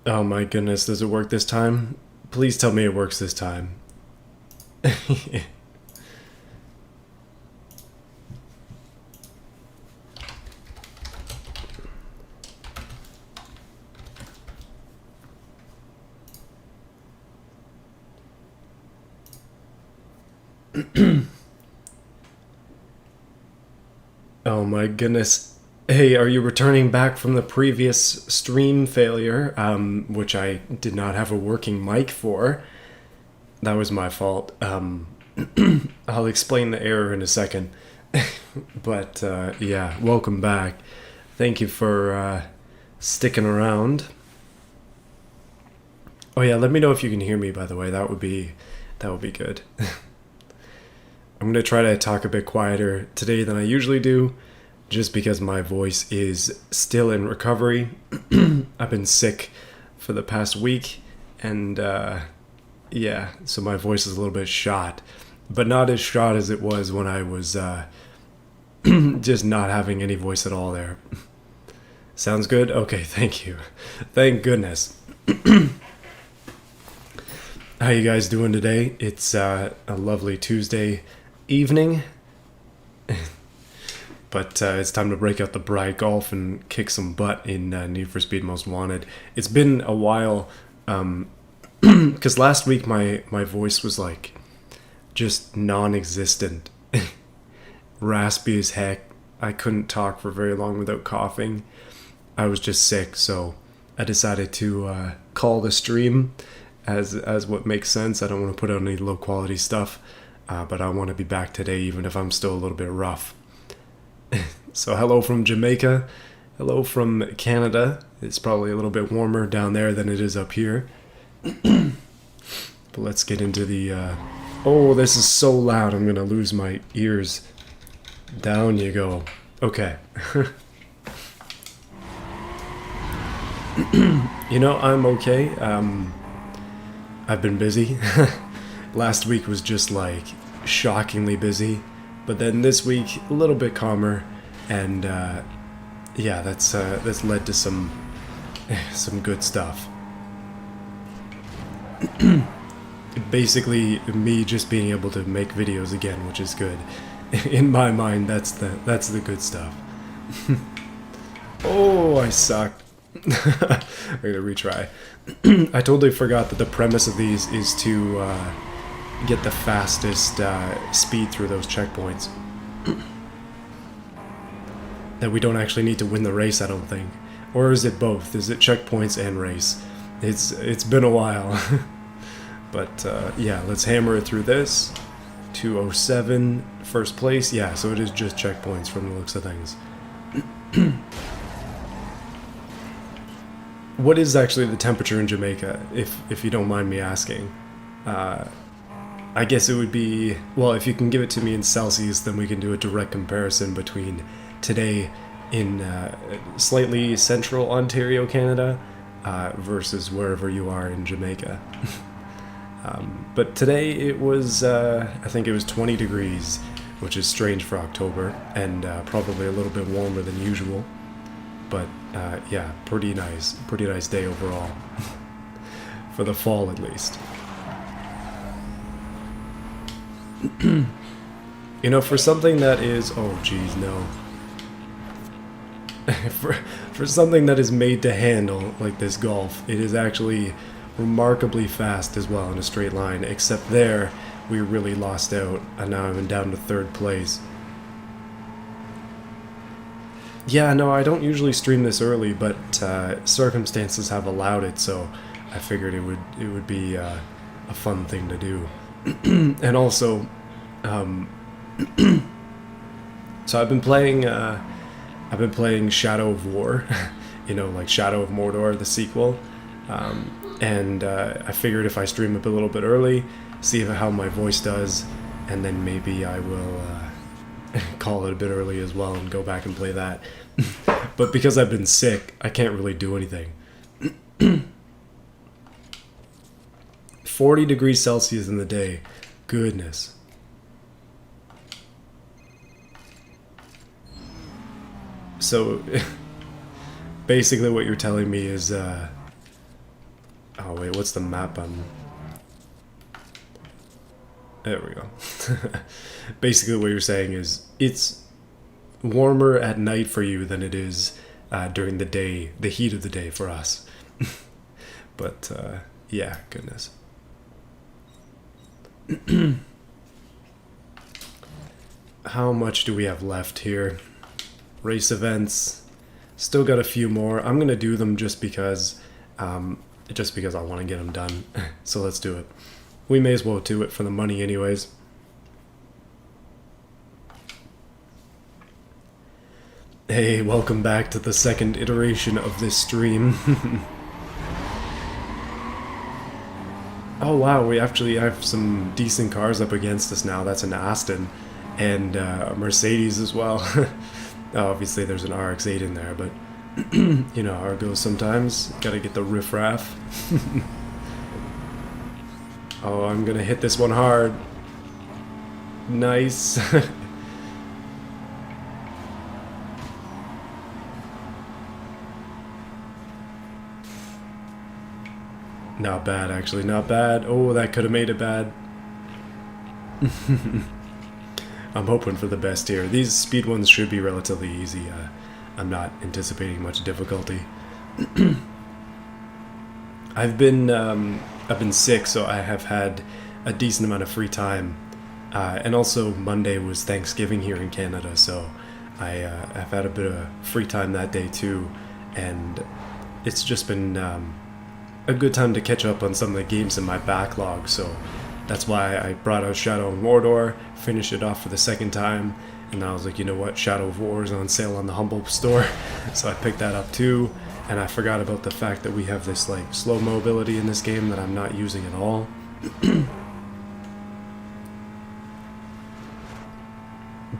Oh my goodness, does it work this time? Please tell me it works this time. Oh my goodness. Hey, are you returning back from the previous stream failure, which I did not have a working mic for? That was my fault. I'll explain the error in a second. But yeah, welcome back. Thank you for sticking around. Oh yeah, let me know if you can hear me. By the way, that would be good. I'm gonna try to talk a bit quieter today than I usually do, just because my voice is still in recovery. I've been sick for the past week, and yeah, so my voice is a little bit shot, but not as shot as it was when I was just not having any voice at all there. Sounds good? Okay, thank you. Thank goodness. How you guys doing today? It's a lovely Tuesday evening. But it's time to break out the Bri Golf and kick some butt in Need for Speed Most Wanted. It's been a while, because last week my voice was like just non-existent. Raspy as heck. I couldn't talk for very long without coughing. I was just sick, so I decided to call the stream as what makes sense. I don't want to put out any low quality stuff, but I want to be back today even if I'm still a little bit rough. So hello from Jamaica, hello from Canada. It's probably a little bit warmer down there than it is up here. But let's get into the oh, this is so loud I'm gonna lose my ears. Down you go. Okay. You know, I'm okay. I've been busy. Last week was just like shockingly busy, but then this week a little bit calmer, and yeah, that's led to some good stuff. Basically, me just being able to make videos again, which is good. In my mind, that's the good stuff. Oh, I suck. I'm gonna retry. I totally forgot that the premise of these is to get the fastest speed through those checkpoints. That we don't actually need to win the race, I don't think. Or is it both? Is it checkpoints and race? It's been a while. But yeah, let's hammer it through this. 207, first place. Yeah, so it is just checkpoints from the looks of things. What is actually the temperature in Jamaica, if you don't mind me asking? I guess it would be, well, if you can give it to me in Celsius, then we can do a direct comparison between today in slightly central Ontario, Canada, versus wherever you are in Jamaica. But today it was, I think it was 20 degrees, which is strange for October, and probably a little bit warmer than usual. But yeah, pretty nice day overall. For the fall, at least. You know, for something that is, oh geez, no. for something that is made to handle, like this Golf, it is actually remarkably fast as well in a straight line, except there, we really lost out, and now I'm down to third place. Yeah, no, I don't usually stream this early, but circumstances have allowed it, so I figured it would be a fun thing to do. And also, so I've been playing Shadow of War, you know, like Shadow of Mordor, the sequel, and I figured if I stream up a little bit early, see how my voice does, and then maybe I will call it a bit early as well and go back and play that. But because I've been sick, I can't really do anything. 40 degrees Celsius in the day. Goodness. So basically what you're telling me is oh wait, what's the map on? There we go. Basically what you're saying is it's warmer at night for you than it is during the day, the heat of the day for us. But yeah, goodness. How much do we have left here? Race events. Still got a few more. I'm gonna do them just because I want to get them done. So let's do it. We may as well do it for the money anyways. Hey, welcome back to the second iteration of this stream. Oh wow, we actually have some decent cars up against us now. That's an Aston and a Mercedes as well. Obviously there's an RX-8 in there, but you know how it goes sometimes. Gotta get the riffraff. Oh, I'm gonna hit this one hard. Nice. Not bad, actually, not bad. Oh, that could have made it bad. I'm hoping for the best here. These speed ones should be relatively easy. I'm not anticipating much difficulty. I've been sick, so I have had a decent amount of free time. And also Monday was Thanksgiving here in Canada, so I've had a bit of free time that day too. And it's just been a good time to catch up on some of the games in my backlog, so that's why I brought out Shadow of Mordor, finished it off for the second time, and I was like, you know what, Shadow of War is on sale on the Humble store, so I picked that up too, and I forgot about the fact that we have this like slow mobility in this game that I'm not using at all.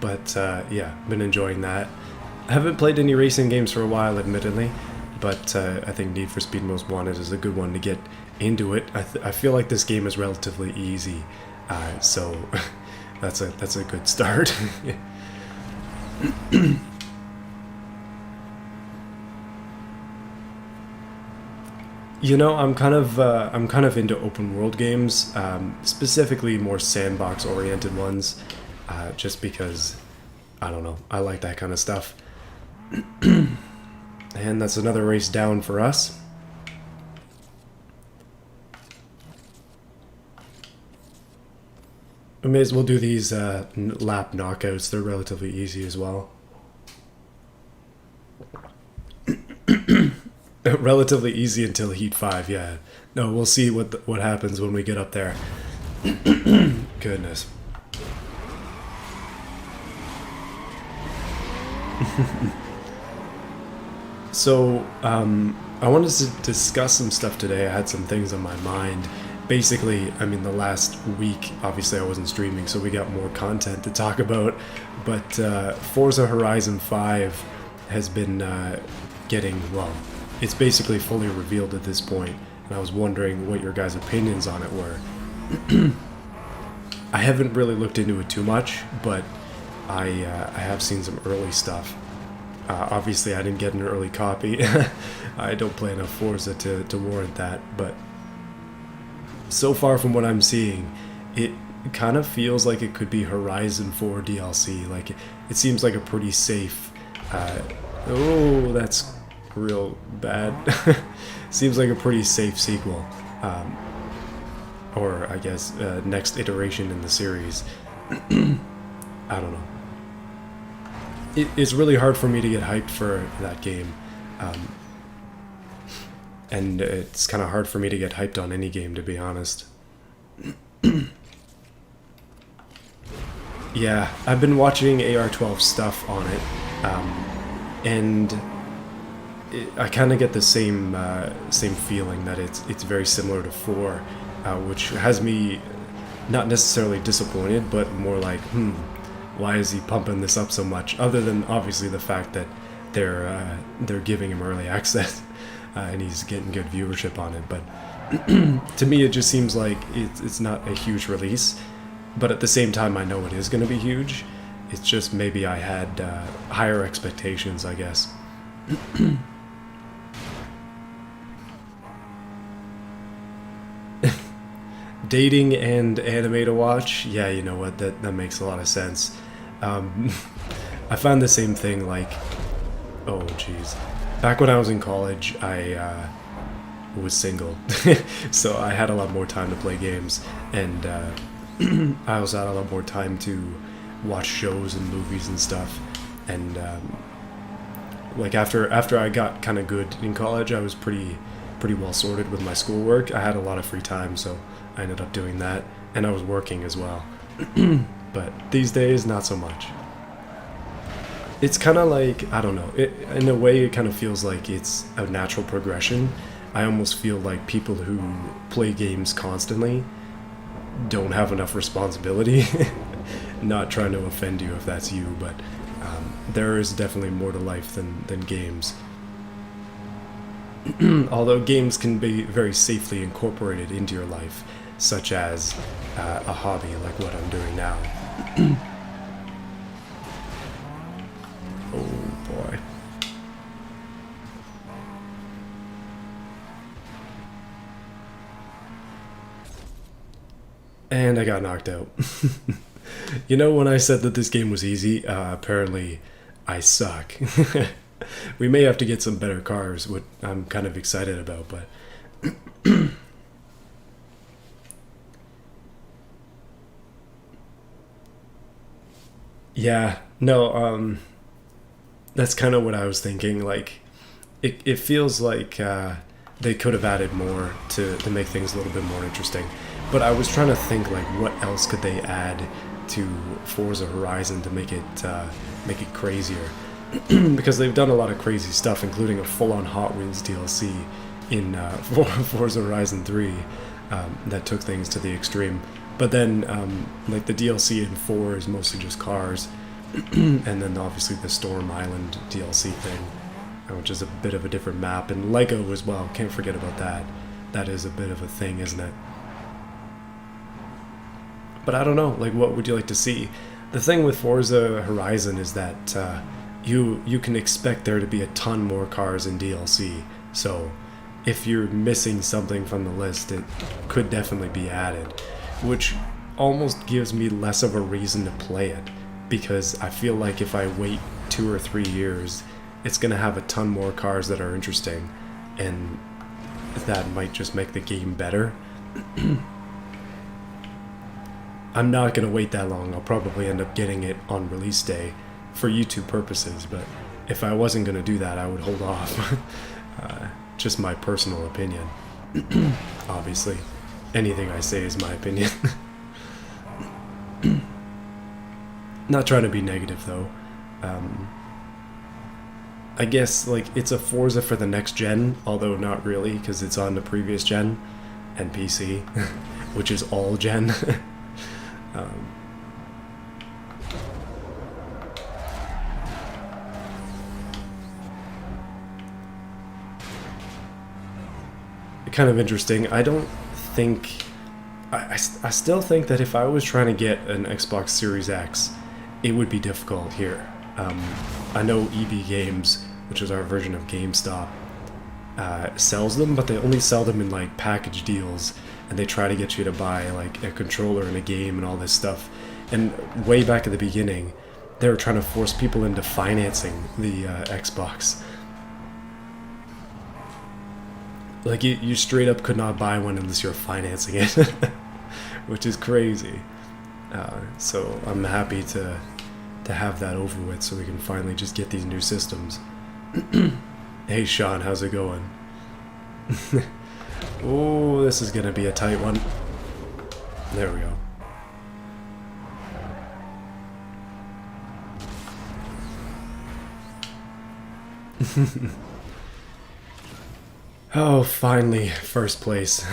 But yeah, been enjoying that. I haven't played any racing games for a while, admittedly, but I think Need for Speed Most Wanted is a good one to get into it. I feel like this game is relatively easy, so that's a good start. You know, I'm kind of into open world games, specifically more sandbox oriented ones, just because I don't know, I like that kind of stuff. And that's another race down for us. We may as well do these lap knockouts. They're relatively easy as well. Relatively easy until Heat 5, yeah. No, we'll see what happens when we get up there. Goodness. So, I wanted to discuss some stuff today. I had some things on my mind. Basically, I mean, the last week, obviously I wasn't streaming, so we got more content to talk about. But Forza Horizon 5 has been getting, well, it's basically fully revealed at this point. And I was wondering what your guys' opinions on it were. I haven't really looked into it too much, but I have seen some early stuff. Obviously, I didn't get an early copy. I don't play enough Forza to warrant that, but so far from what I'm seeing, it kind of feels like it could be Horizon 4 DLC. Like, it seems like a pretty safe... oh, that's real bad. Seems like a pretty safe sequel. Or, I guess, next iteration in the series. I don't know. It's really hard for me to get hyped for that game. And it's kind of hard for me to get hyped on any game, to be honest. Yeah, I've been watching AR12 stuff on it, and I kind of get the same feeling that it's very similar to 4, which has me not necessarily disappointed, but more like, why is he pumping this up so much? Other than obviously the fact that they're giving him early access. And he's getting good viewership on it, but to me it just seems like it's not a huge release, but at the same time I know it is going to be huge, It's just maybe I had higher expectations, I guess. Dating and anime to watch? Yeah, you know what? That makes a lot of sense. Um, I found the same thing, like, oh jeez. Back when I was in college, I was single, so I had a lot more time to play games, and I also had a lot more time to watch shows and movies and stuff. And like after I got kind of good in college, I was pretty well sorted with my schoolwork. I had a lot of free time, so I ended up doing that, and I was working as well. But these days, not so much. It's kind of like, I don't know, in a way it kind of feels like it's a natural progression. I almost feel like people who play games constantly don't have enough responsibility. Not trying to offend you if that's you, but there is definitely more to life than games. Although games can be very safely incorporated into your life, such as a hobby like what I'm doing now. Oh boy. And I got knocked out. You know, when I said that this game was easy, apparently I suck. We may have to get some better cars, what I'm kind of excited about, but yeah, no, that's kind of what I was thinking. Like, it feels like they could have added more to make things a little bit more interesting. But I was trying to think, like, what else could they add to Forza Horizon to make it crazier? Because they've done a lot of crazy stuff, including a full-on Hot Wheels DLC in Forza Horizon 3 that took things to the extreme. But then, like, the DLC in 4 is mostly just cars, and then obviously the Storm Island DLC thing, which is a bit of a different map, and Lego as well. Can't forget about that. That is a bit of a thing, isn't it? But I don't know, like, what would you like to see? The thing with Forza Horizon is that you can expect there to be a ton more cars in DLC. So if you're missing something from the list, it could definitely be added, which almost gives me less of a reason to play it, because I feel like if I wait 2 or 3 years, it's going to have a ton more cars that are interesting, and that might just make the game better. I'm not going to wait that long. I'll probably end up getting it on release day for YouTube purposes, but if I wasn't going to do that, I would hold off. Just my personal opinion. Obviously, anything I say is my opinion. Not trying to be negative, though. I guess, like, it's a Forza for the next gen, although not really, because it's on the previous gen and PC, which is all gen. Kind of interesting. I don't think... I still think that if I was trying to get an Xbox Series X, it would be difficult here. I know EB Games, which is our version of GameStop, sells them, but they only sell them in, like, package deals, and they try to get you to buy, like, a controller and a game and all this stuff. And way back at the beginning, they were trying to force people into financing the Xbox. Like, you straight up could not buy one unless you're financing it, which is crazy. So I'm happy to have that over with, so we can finally just get these new systems. Hey Sean, how's it going? Oh, this is gonna be a tight one. There we go. Oh, finally, first place.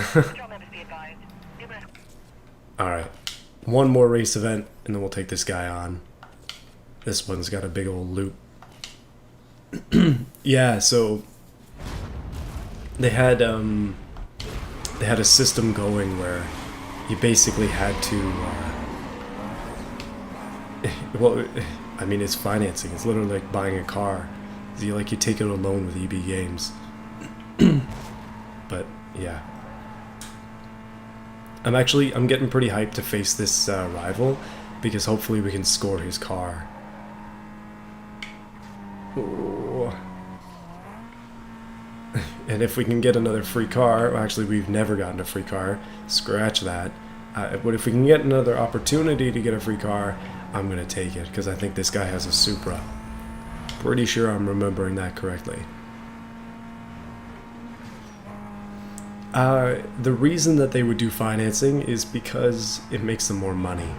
Alright, one more race event, and then we'll take this guy on. This one's got a big old loop. Yeah, so they had a system going where you basically had to Well, I mean, it's financing. It's literally like buying a car. You take out a loan with EB Games. But yeah, I'm getting pretty hyped to face this rival, because hopefully we can score his car. Ooh. And if we can get another free car, actually we've never gotten a free car, scratch that. But if we can get another opportunity to get a free car, I'm going to take it, because I think this guy has a Supra. Pretty sure I'm remembering that correctly. The reason that they would do financing is because it makes them more money.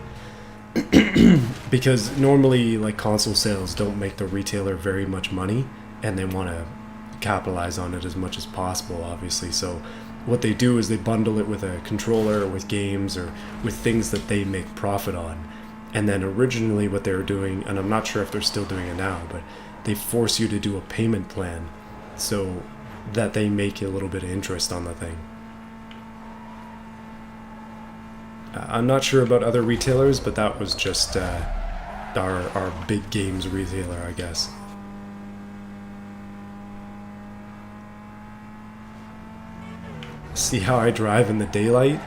Because normally, like, console sales don't make the retailer very much money, and they want to capitalize on it as much as possible, obviously. So what they do is they bundle it with a controller, or with games, or with things that they make profit on. And then originally what they were doing, and I'm not sure if they're still doing it now, but they force you to do a payment plan so that they make a little bit of interest on the thing. I'm not sure about other retailers, but that was just our big games retailer, I guess. See how I drive in the daylight?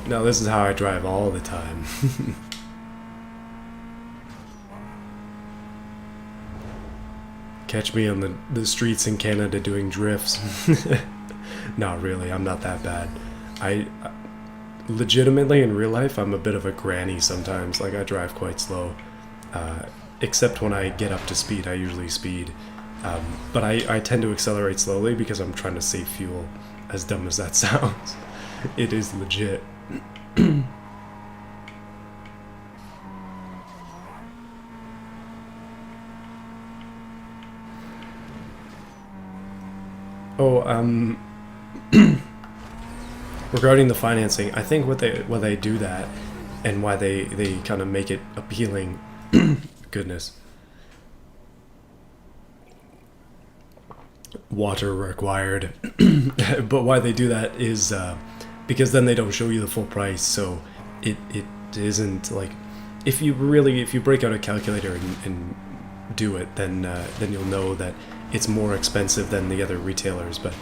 No, this is how I drive all the time. Catch me on the streets in Canada doing drifts. Not really, I'm not that bad. I legitimately, in real life, I'm a bit of a granny sometimes. Like, I drive quite slow. Except when I get up to speed, I usually speed. But I tend to accelerate slowly because I'm trying to save fuel. As dumb as that sounds. It is legit. Regarding the financing, I think what they do that, and why they kind of make it appealing. Goodness. Water required. But why they do that is because then they don't show you the full price, so it isn't like, if you break out a calculator and do it, then you'll know that it's more expensive than the other retailers. But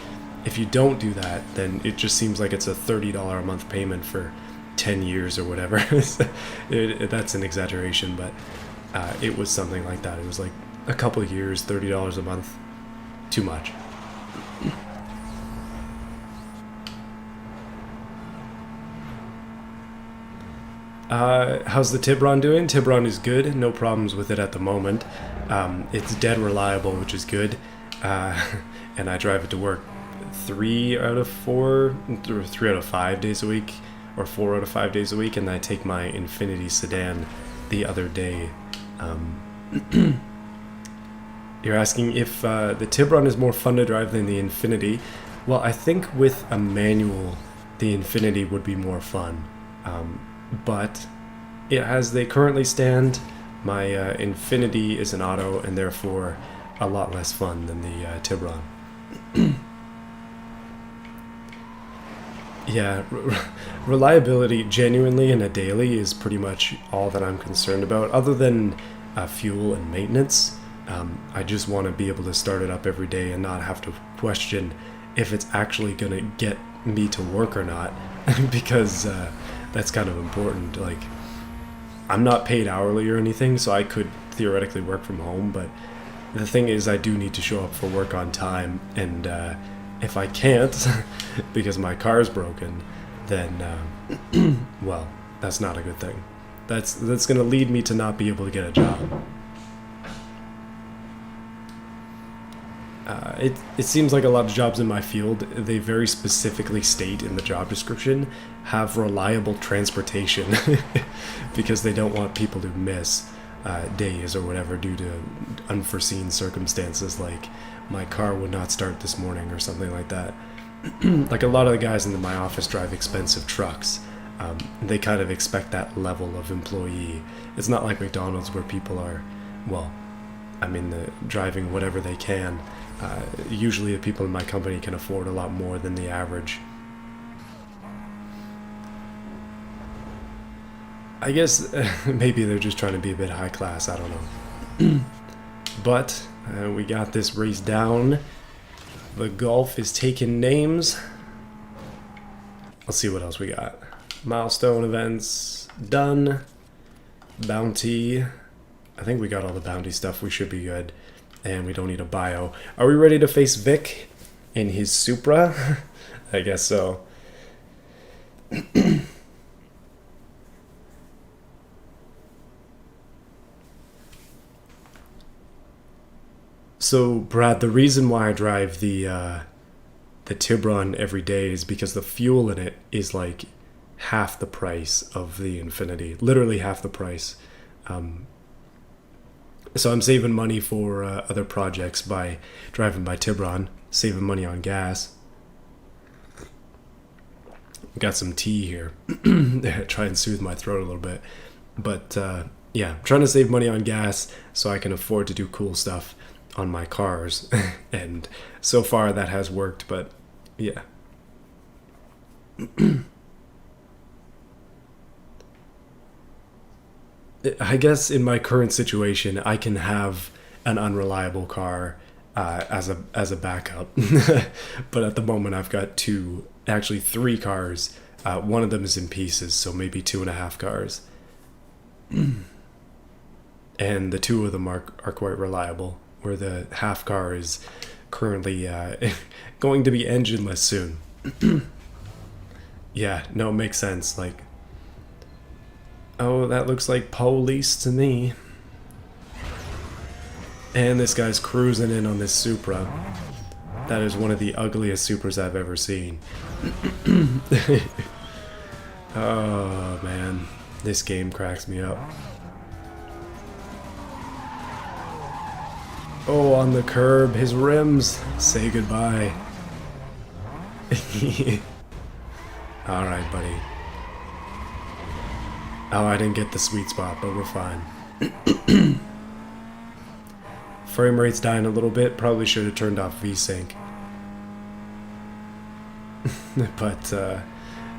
if you don't do that, then it just seems like it's a $30 a month payment for 10 years or whatever. That's an exaggeration, but it was something like that. It was like a couple of years, $30 a month. Too much. How's the Tibron doing? Tibron is good. No problems with it at the moment. It's dead reliable, which is good. And I drive it to work 3 out of 5 days a week, or 4 out of 5 days a week, and I take my Infiniti sedan the other day. You're asking if the Tibron is more fun to drive than the Infiniti. Well, I think with a manual, the Infiniti would be more fun. But as they currently stand, my Infiniti is an auto, and therefore a lot less fun than the Tibron. Yeah, reliability genuinely in a daily is pretty much all that I'm concerned about, other than fuel and maintenance. I just want to be able to start it up every day and not have to question if it's actually going to get me to work or not, because that's kind of important. Like, I'm not paid hourly or anything, so I could theoretically work from home, but the thing is, I do need to show up for work on time, and if I can't because my car's broken, then well, that's not a good thing. That's going to lead me to not be able to get a job. It seems like a lot of jobs in my field, they very specifically state in the job description, have reliable transportation, because they don't want people to miss days or whatever due to unforeseen circumstances, like my car would not start this morning or something like that. Like, a lot of the guys in my office drive expensive trucks. They kind of expect that level of employee. It's not like McDonald's where people are, well, I mean, driving whatever they can. Usually the people in my company can afford a lot more than the average. I guess maybe they're just trying to be a bit high class. I don't know. But we got this race down. The Golf is taking names. Let's see what else we got. Milestone events done. Bounty. I think we got all the bounty stuff. We should be good. And we don't need a bio. Are we ready to face Vic in his Supra? I guess so. So, Brad, the reason why I drive the Tibron every day is because the fuel in it is like half the price of the Infinity. Literally half the price. So I'm saving money for other projects by driving by Tibron, saving money on gas. Got some tea here. Try and soothe my throat a little bit. But yeah, I'm trying to save money on gas so I can afford to do cool stuff on my cars. And so far that has worked, but yeah. I guess in my current situation, I can have an unreliable car as a backup. But at the moment, I've got actually three cars. One of them is in pieces, so maybe 2.5 cars. And the two of them are quite reliable, where the half car is currently going to be engineless soon. Yeah, no, it makes sense. Like, oh, that looks like police to me. And this guy's cruising in on this Supra. That is one of the ugliest Supras I've ever seen. Oh, man. This game cracks me up. Oh, on the curb, his rims. Say goodbye. Alright, buddy. Oh, I didn't get the sweet spot, but we're fine. Frame rate's dying a little bit. Probably should have turned off VSync. But,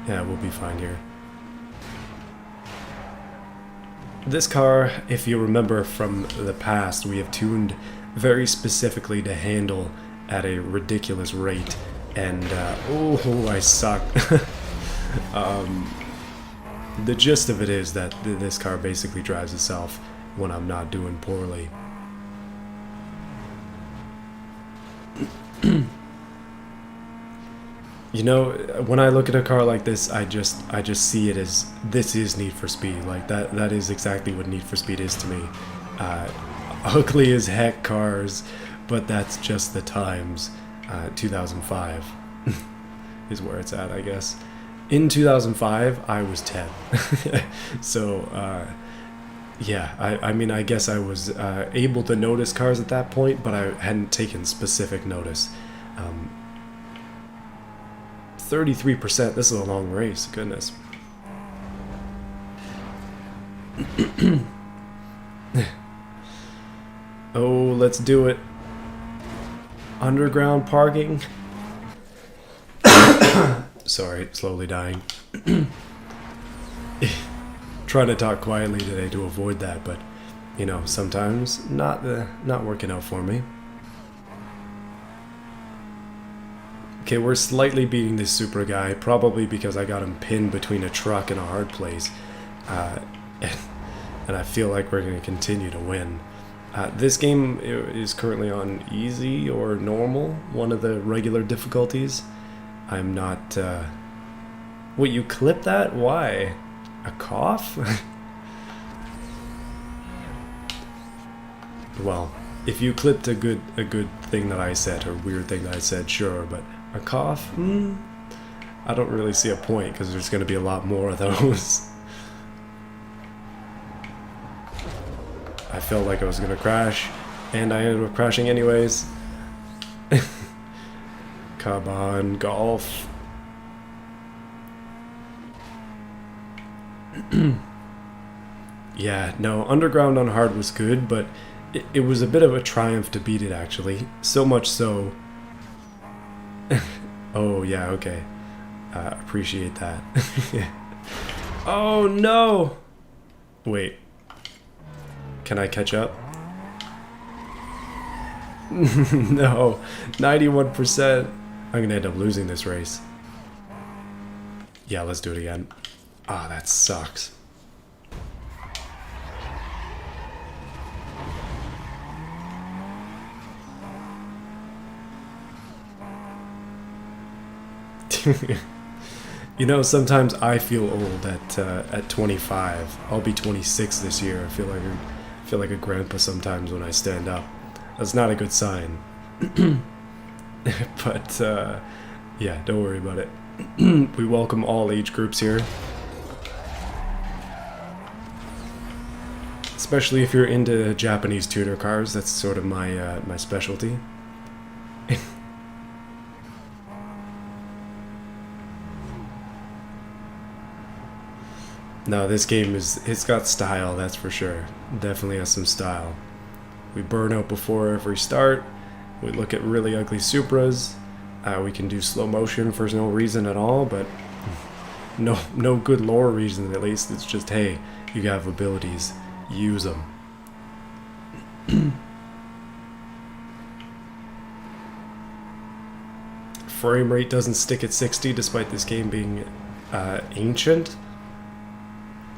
yeah, we'll be fine here. This car, if you remember from the past, we have tuned very specifically to handle at a ridiculous rate. And, oh, I suck. The gist of it is that this car basically drives itself when I'm not doing poorly. You know, when I look at a car like this, I just see it as, this is Need for Speed. Like, that is exactly what Need for Speed is to me. Ugly as heck cars, but that's just the times. 2005 is where it's at, I guess. In 2005, I was 10. So, yeah, I mean, I guess I was able to notice cars at that point, but I hadn't taken specific notice. 33%, this is a long race, goodness. Oh, let's do it. Underground parking. Sorry, slowly dying. Trying to talk quietly today to avoid that, but you know, sometimes not working out for me. Okay, we're slightly beating this Supra guy, probably because I got him pinned between a truck and a hard place, and I feel like we're going to continue to win. This game is currently on easy or normal, one of the regular difficulties. I'm not... Wait, you clipped that? Why? A cough? Well, if you clipped a good thing that I said, or weird thing that I said, sure, but a cough? I don't really see a point, because there's going to be a lot more of those. I felt like I was going to crash, and I ended up crashing anyways. Come on, Golf. Yeah, no, Underground on hard was good, but it was a bit of a triumph to beat it, actually. So much so... Oh, yeah, okay. Appreciate that. Oh, no! Wait. Can I catch up? No. 91%. I'm gonna end up losing this race. Yeah, let's do it again. Ah, that sucks. You know, sometimes I feel old at 25. I'll be 26 this year. I feel like a grandpa sometimes when I stand up. That's not a good sign. But yeah, don't worry about it. We welcome all age groups here. Especially if you're into Japanese tuner cars, that's sort of my my specialty. No, this game it's got style, that's for sure. Definitely has some style. We burn out before every start. We look at really ugly Supras. We can do slow motion for no reason at all, but no good lore reason at least. It's just, hey, you have abilities, use them. Frame rate doesn't stick at 60 despite this game being ancient.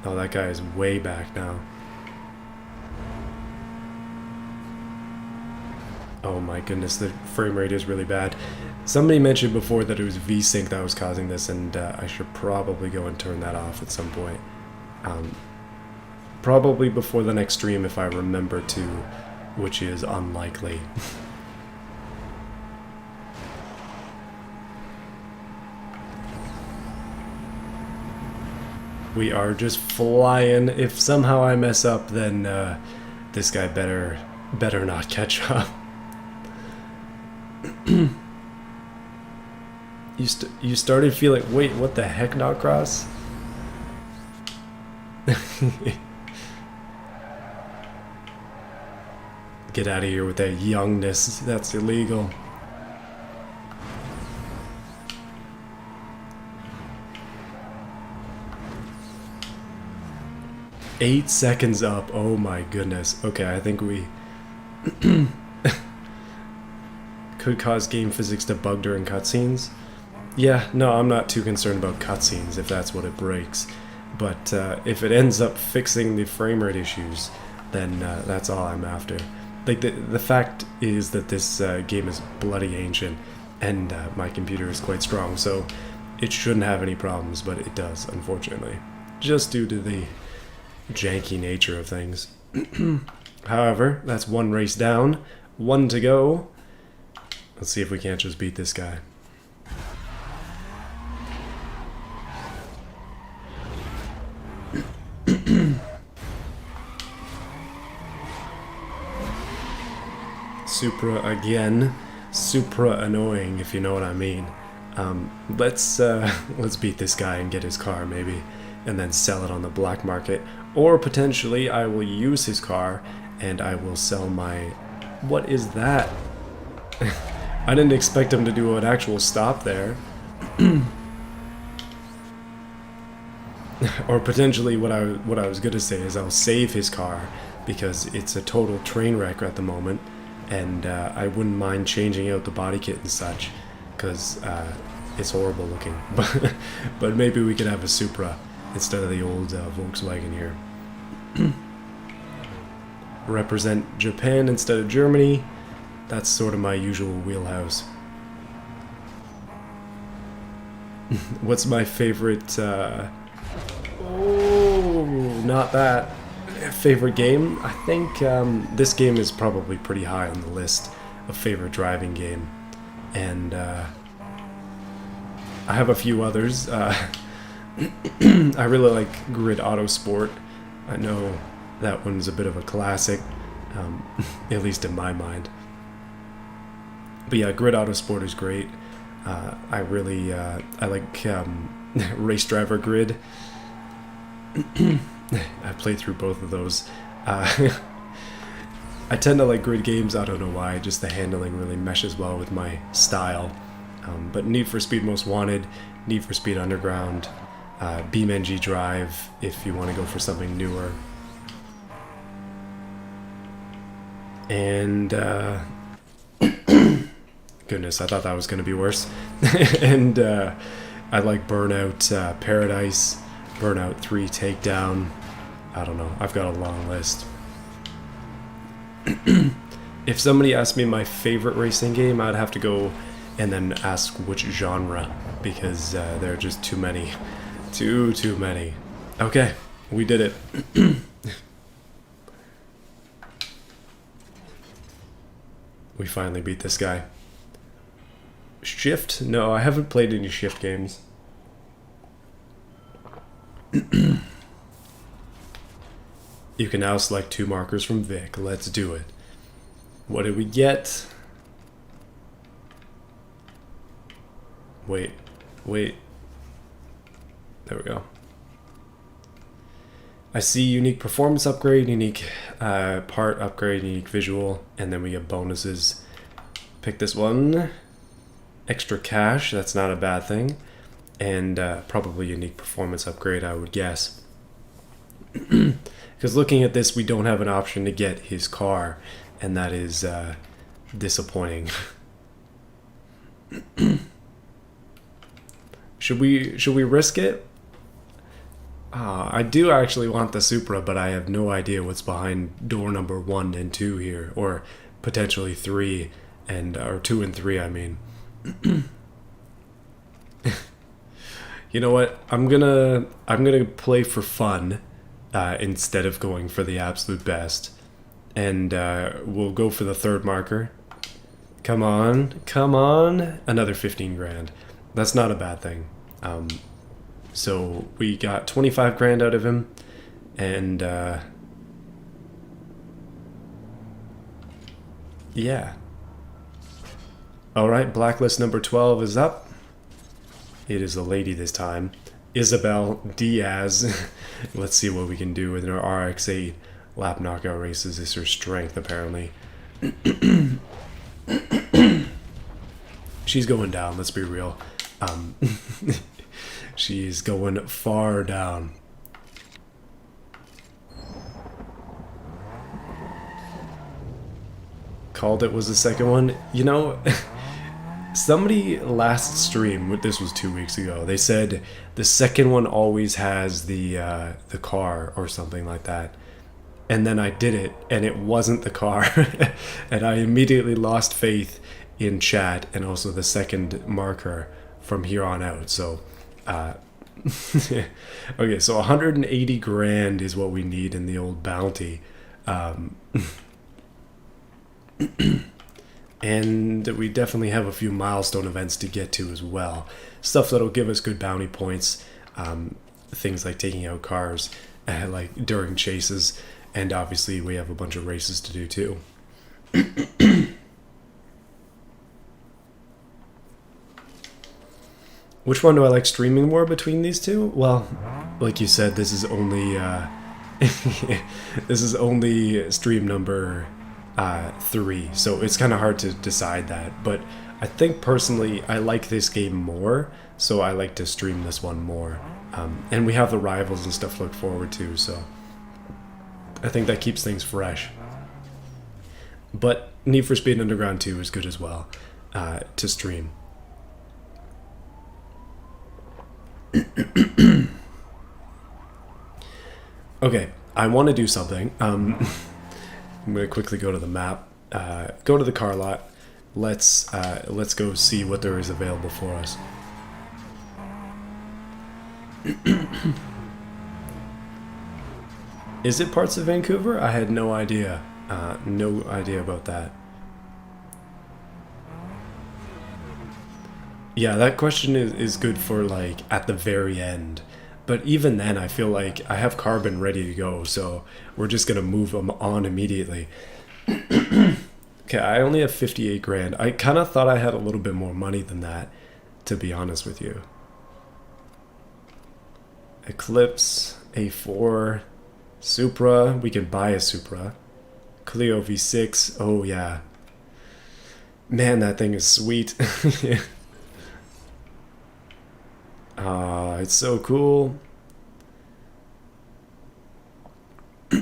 Oh, that guy is way back now. Oh my goodness, the frame rate is really bad. Somebody mentioned before that it was VSync that was causing this, and I should probably go and turn that off at some point. Probably before the next stream if I remember to, which is unlikely. We are just flying. If somehow I mess up, then this guy better not catch up. You started feeling, wait, what the heck, not cross? Get out of here with that youngness. That's illegal. Eight seconds up. Oh my goodness. Okay, I think we could cause game physics to bug during cutscenes. Yeah, no, I'm not too concerned about cutscenes if that's what it breaks. But if it ends up fixing the frame rate issues, then that's all I'm after. Like, the fact is that this game is bloody ancient, and my computer is quite strong, so it shouldn't have any problems, but it does, unfortunately. Just due to the janky nature of things. However, that's one race down, one to go. Let's see if we can't just beat this guy. Supra again. Supra annoying, if you know what I mean. Let's beat this guy and get his car, maybe, and then sell it on the black market. Or potentially I will use his car and I will sell my... What is that? I didn't expect him to do an actual stop there. Or potentially what I was gonna say is I'll save his car because it's a total train wreck at the moment, and I wouldn't mind changing out the body kit and such because it's horrible looking. But maybe we could have a Supra instead of the old Volkswagen here. Represent Japan instead of Germany. That's sort of my usual wheelhouse. What's my favorite... oh, not that. Favorite game? I think this game is probably pretty high on the list of favorite driving game. And I have a few others. I really like Grid Autosport. I know that one's a bit of a classic, at least in my mind. But yeah, Grid Autosport is great. I really I like Race Driver Grid. I played through both of those. I tend to like grid games. I don't know why. Just the handling really meshes well with my style. But Need for Speed Most Wanted, Need for Speed Underground, BeamNG Drive, if you want to go for something newer. And goodness, I thought that was going to be worse. And I like Burnout Paradise, Burnout 3 Takedown. I don't know. I've got a long list. If somebody asked me my favorite racing game, I'd have to go and then ask which genre, because there are just too many. Too many. Okay, we did it. We finally beat this guy. Shift? No, I haven't played any Shift games. You can now select 2 markers from Vic. Let's do it. What did we get? Wait. There we go. I see unique performance upgrade, unique part upgrade, unique visual, and then we get bonuses. Pick this one. Extra cash, that's not a bad thing. And probably unique performance upgrade, I would guess. Because looking at this, we don't have an option to get his car, and that is disappointing. Should we risk it? I do actually want the Supra, but I have no idea what's behind door number 1 and 2 here, or potentially 3 or 2 and 3. I mean, you know what? I'm gonna play for fun instead of going for the absolute best, and we'll go for the 3rd marker. Come on, another 15 grand. That's not a bad thing. So we got 25 grand out of him, and yeah. Alright, Blacklist number 12 is up. It is a lady this time. Isabel Diaz. Let's see what we can do with her RX-8. Lap knockout races is her strength, apparently. She's going down, let's be real. She's going far down. Called it was the second one. You know, somebody last stream, this was 2 weeks ago, they said the second one always has the car or something like that. And then I did it, and it wasn't the car. And I immediately lost faith in chat and also the second marker from here on out. So okay, so 180 grand is what we need in the old bounty. And we definitely have a few milestone events to get to as well. Stuff that'll give us good bounty points. Things like taking out cars like during chases. And obviously we have a bunch of races to do too. Which one do I like streaming more between these two? Well, like you said, this is only this is only stream number 3, so it's kind of hard to decide that. But I think personally I like this game more, so I like to stream this one more. And we have the rivals and stuff to look forward to, so I think that keeps things fresh. But Need for Speed Underground 2 is good as well to stream. Okay, I want to do something. I'm going to quickly go to the map, go to the car lot. Let's go see what there is available for us. Is it parts of Vancouver? I had no idea. No idea about that. Yeah, that question is good for like at the very end. But even then, I feel like I have carbon ready to go, so we're just going to move them on immediately. Okay, I only have 58 grand. I kind of thought I had a little bit more money than that, to be honest with you. Eclipse, A4, Supra. We can buy a Supra. Clio V6. Oh, yeah. Man, that thing is sweet. It's so cool.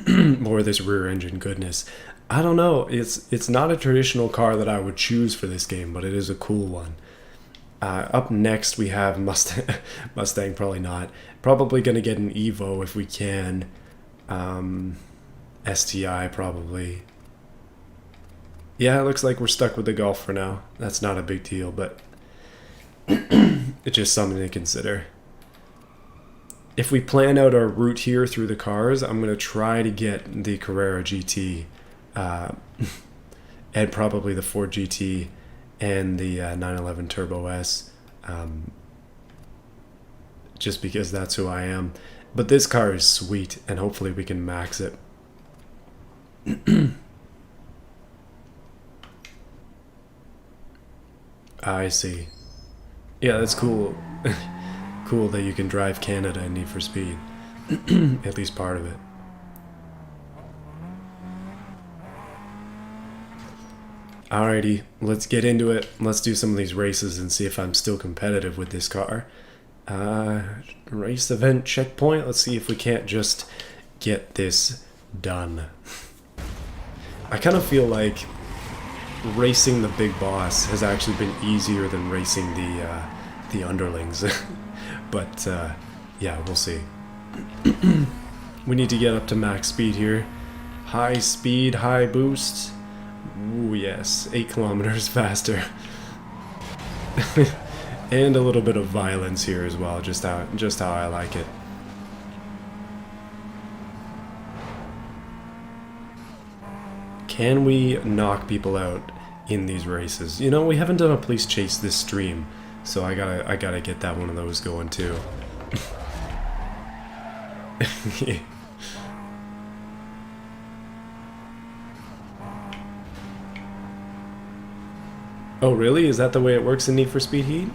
More of this rear engine goodness. I don't know. It's not a traditional car that I would choose for this game, but it is a cool one. Up next we have Mustang. Mustang, probably not. Probably gonna get an Evo if we can. STI probably. Yeah, it looks like we're stuck with the Golf for now. That's not a big deal, but it's just something to consider. If we plan out our route here through the cars, I'm going to try to get the Carrera GT and probably the Ford GT and the 911 Turbo S, just because that's who I am. But this car is sweet, and hopefully we can max it. I see. Yeah, that's cool. Cool that you can drive Canada in Need for Speed. At least part of it. Alrighty, let's get into it. Let's do some of these races and see if I'm still competitive with this car. Race event checkpoint. Let's see if we can't just get this done. I kind of feel like racing the big boss has actually been easier than racing the underlings. But yeah, we'll see. We need to get up to max speed here. High speed, high boost. Ooh, yes, 8 kilometers faster. And a little bit of violence here as well, just how I like it. Can we knock people out in these races? You know, we haven't done a police chase this stream, so I gotta get that one of those going too. Oh really? Is that the way it works in Need for Speed Heat?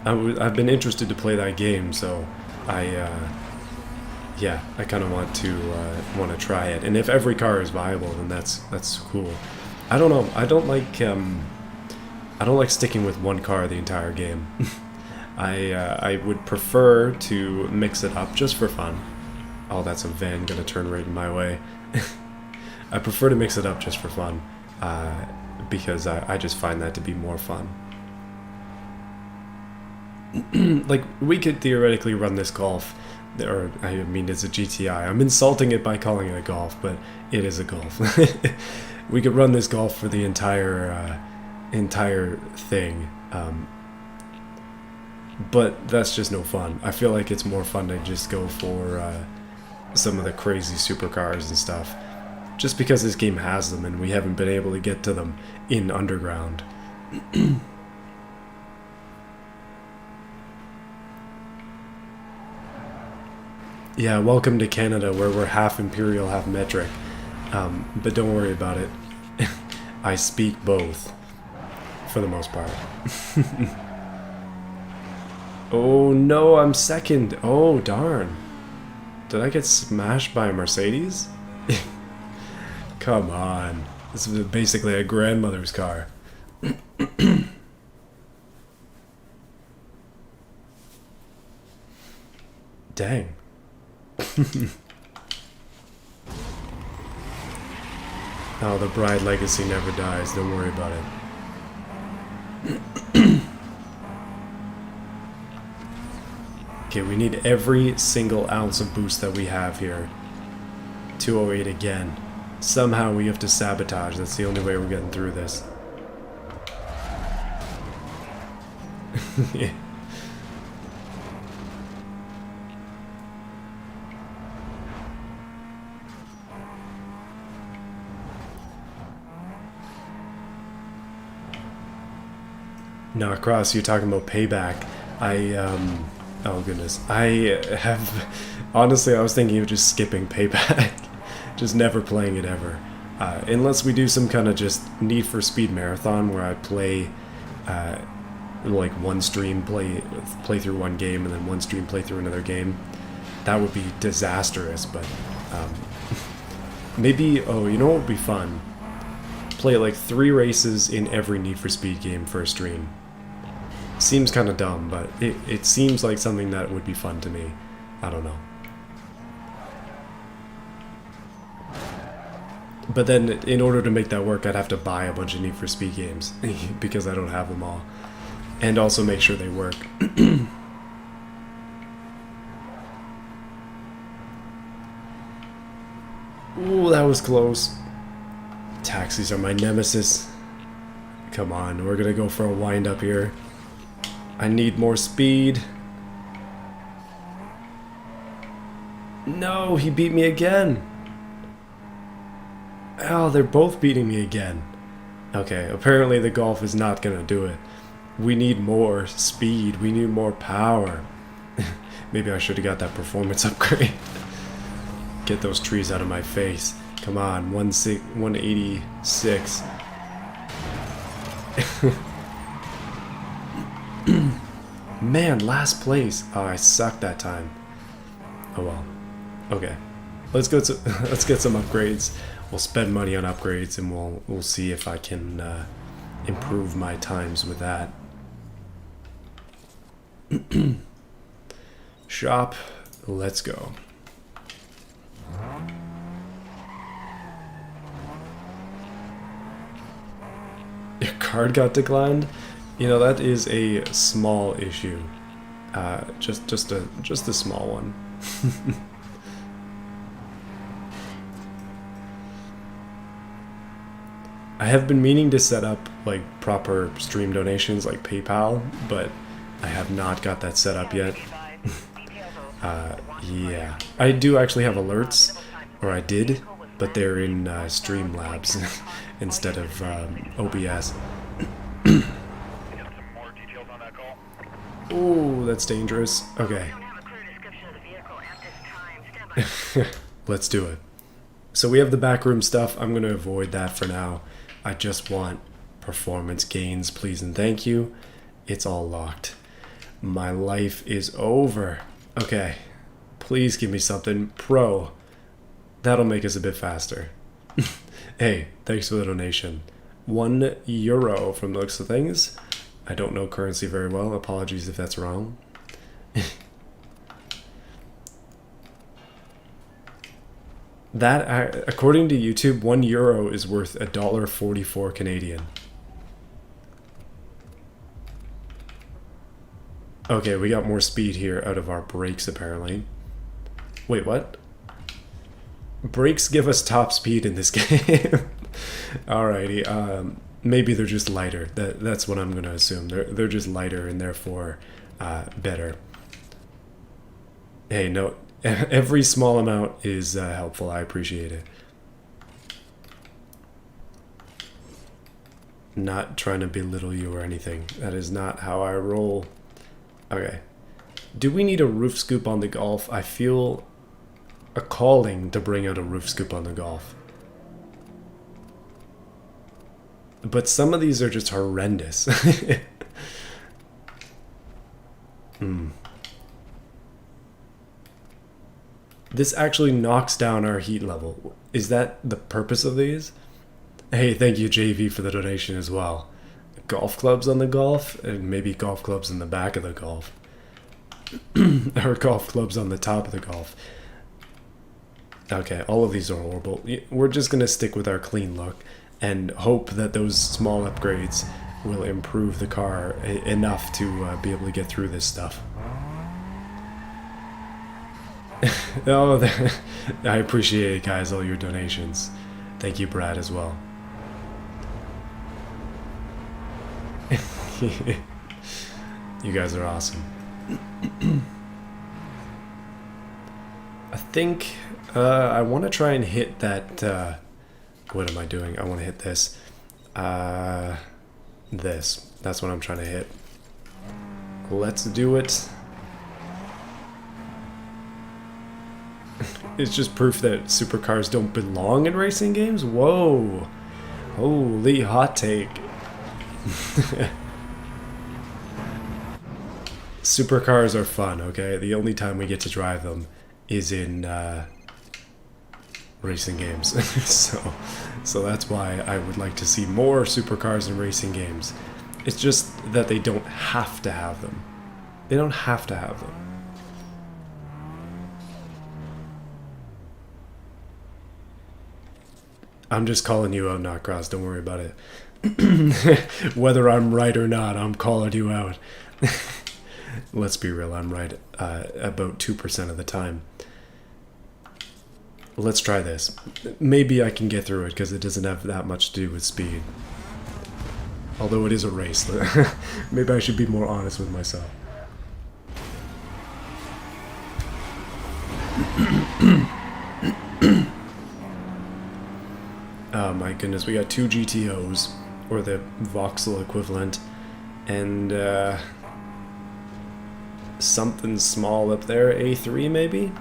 I've been interested to play that game, so yeah, I kind of want to try it. And if every car is viable, then that's cool. I don't know. I don't like sticking with one car the entire game. I would prefer to mix it up just for fun. Oh, that's a van gonna turn right in my way. I prefer to mix it up just for fun, because I just find that to be more fun. Like, we could theoretically run this Golf, or I mean it's a GTI. I'm insulting it by calling it a Golf, but it is a Golf. We could run this Golf for the entire thing, but that's just no fun. I feel like it's more fun to just go for some of the crazy supercars and stuff, just because this game has them and we haven't been able to get to them in Underground. Yeah, welcome to Canada, where we're half Imperial, half metric. But don't worry about it. I speak both, for the most part. Oh no, I'm second. Oh darn. Did I get smashed by a Mercedes? Come on. This is basically a grandmother's car. Dang. Oh, the bride legacy never dies. Don't worry about it. Okay, we need every single ounce of boost that we have here. 208 again. Somehow we have to sabotage. That's the only way we're getting through this. Yeah. No, Cross, you're talking about Payback. Oh goodness. Honestly, I was thinking of just skipping Payback. Just never playing it ever. Unless we do some kind of just Need for Speed marathon where I play, like one stream, play through one game, and then one stream play through another game. That would be disastrous, but, maybe, oh, you know what would be fun? Play like 3 races in every Need for Speed game for a stream. Seems kind of dumb, but it seems like something that would be fun to me. I don't know. But then in order to make that work, I'd have to buy a bunch of Need for Speed games because I don't have them all. And also make sure they work. Ooh, that was close. Taxis are my nemesis. Come on, we're gonna go for a wind up here. I need more speed. No, he beat me again. Oh, they're both beating me again. Okay, apparently the Golf is not gonna do it. We need more speed. We need more power. Maybe I should have got that performance upgrade. Get those trees out of my face. Come on, 186. Man, last place. Oh, I sucked that time. Oh well. Okay. Let's get some upgrades. We'll spend money on upgrades and we'll see if I can improve my times with that. Shop. Let's go. Your card got declined? You know, that is a small issue. Just a small one. I have been meaning to set up like proper stream donations like PayPal, but I have not got that set up yet. Yeah. I do actually have alerts, or I did, but they're in Streamlabs instead of OBS. Oh, that's dangerous. Okay. Let's do it. So we have the backroom stuff. I'm going to avoid that for now. I just want performance gains, please and thank you. It's all locked. My life is over. Okay. Please give me something pro. That'll make us a bit faster. Hey, thanks for the donation. €1 from the looks of things. I don't know currency very well. Apologies if that's wrong. That, according to YouTube, €1 is worth $1.44 Canadian. Okay, we got more speed here out of our brakes, apparently. Wait, what? Brakes give us top speed in this game. Alrighty, maybe they're just lighter. That's what I'm going to assume. They're just lighter and therefore better. Hey, no, every small amount is helpful. I appreciate it. Not trying to belittle you or anything. That is not how I roll. Okay. Do we need a roof scoop on the Golf? I feel a calling to bring out a roof scoop on the Golf. But some of these are just horrendous. This actually knocks down our heat level. Is that the purpose of these? Hey, thank you, JV, for the donation as well. Golf clubs on the Golf, and maybe golf clubs in the back of the Golf. Or golf clubs on the top of the Golf. Okay, all of these are horrible. We're just going to stick with our clean look and hope that those small upgrades will improve the car enough to be able to get through this stuff. Oh, I appreciate it, guys, all your donations. Thank you, Brad, as well. You guys are awesome. I think I want to try and hit that. What am I doing? I want to hit this. This. That's what I'm trying to hit. Let's do it. It's just proof that supercars don't belong in racing games? Whoa. Holy hot take. Supercars are fun, okay? The only time we get to drive them is in racing games. so that's why I would like to see more supercars in racing games. It's just that they don't have to have them. They don't have to have them. I'm just calling you out, not Cross. Don't worry about it. Whether I'm right or not, I'm calling you out. Let's be real, I'm right about 2% of the time. Let's try this. Maybe I can get through it because it doesn't have that much to do with speed. Although it is a race. Maybe I should be more honest with myself. Oh my goodness, we got 2 GTOs, or the voxel equivalent, and something small up there, A3 maybe?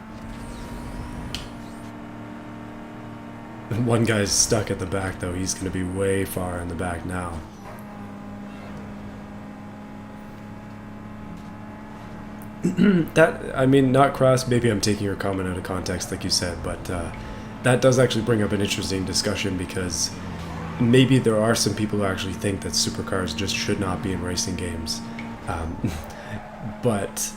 One guy's stuck at the back though, he's gonna be way far in the back now. That, I mean, not Cross, maybe I'm taking your comment out of context like you said, but that does actually bring up an interesting discussion, because maybe there are some people who actually think that supercars just should not be in racing games. But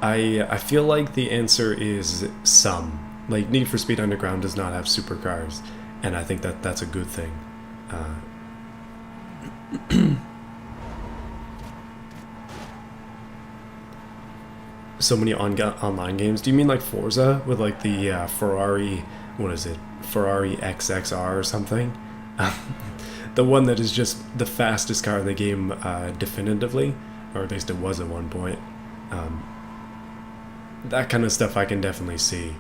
I feel like the answer is some. Like, Need for Speed Underground does not have supercars, and I think that that's a good thing. So many online games. Do you mean like Forza with like the Ferrari, what is it, Ferrari XXR or something? The one that is just the fastest car in the game definitively, or at least it was at one point. That kind of stuff I can definitely see.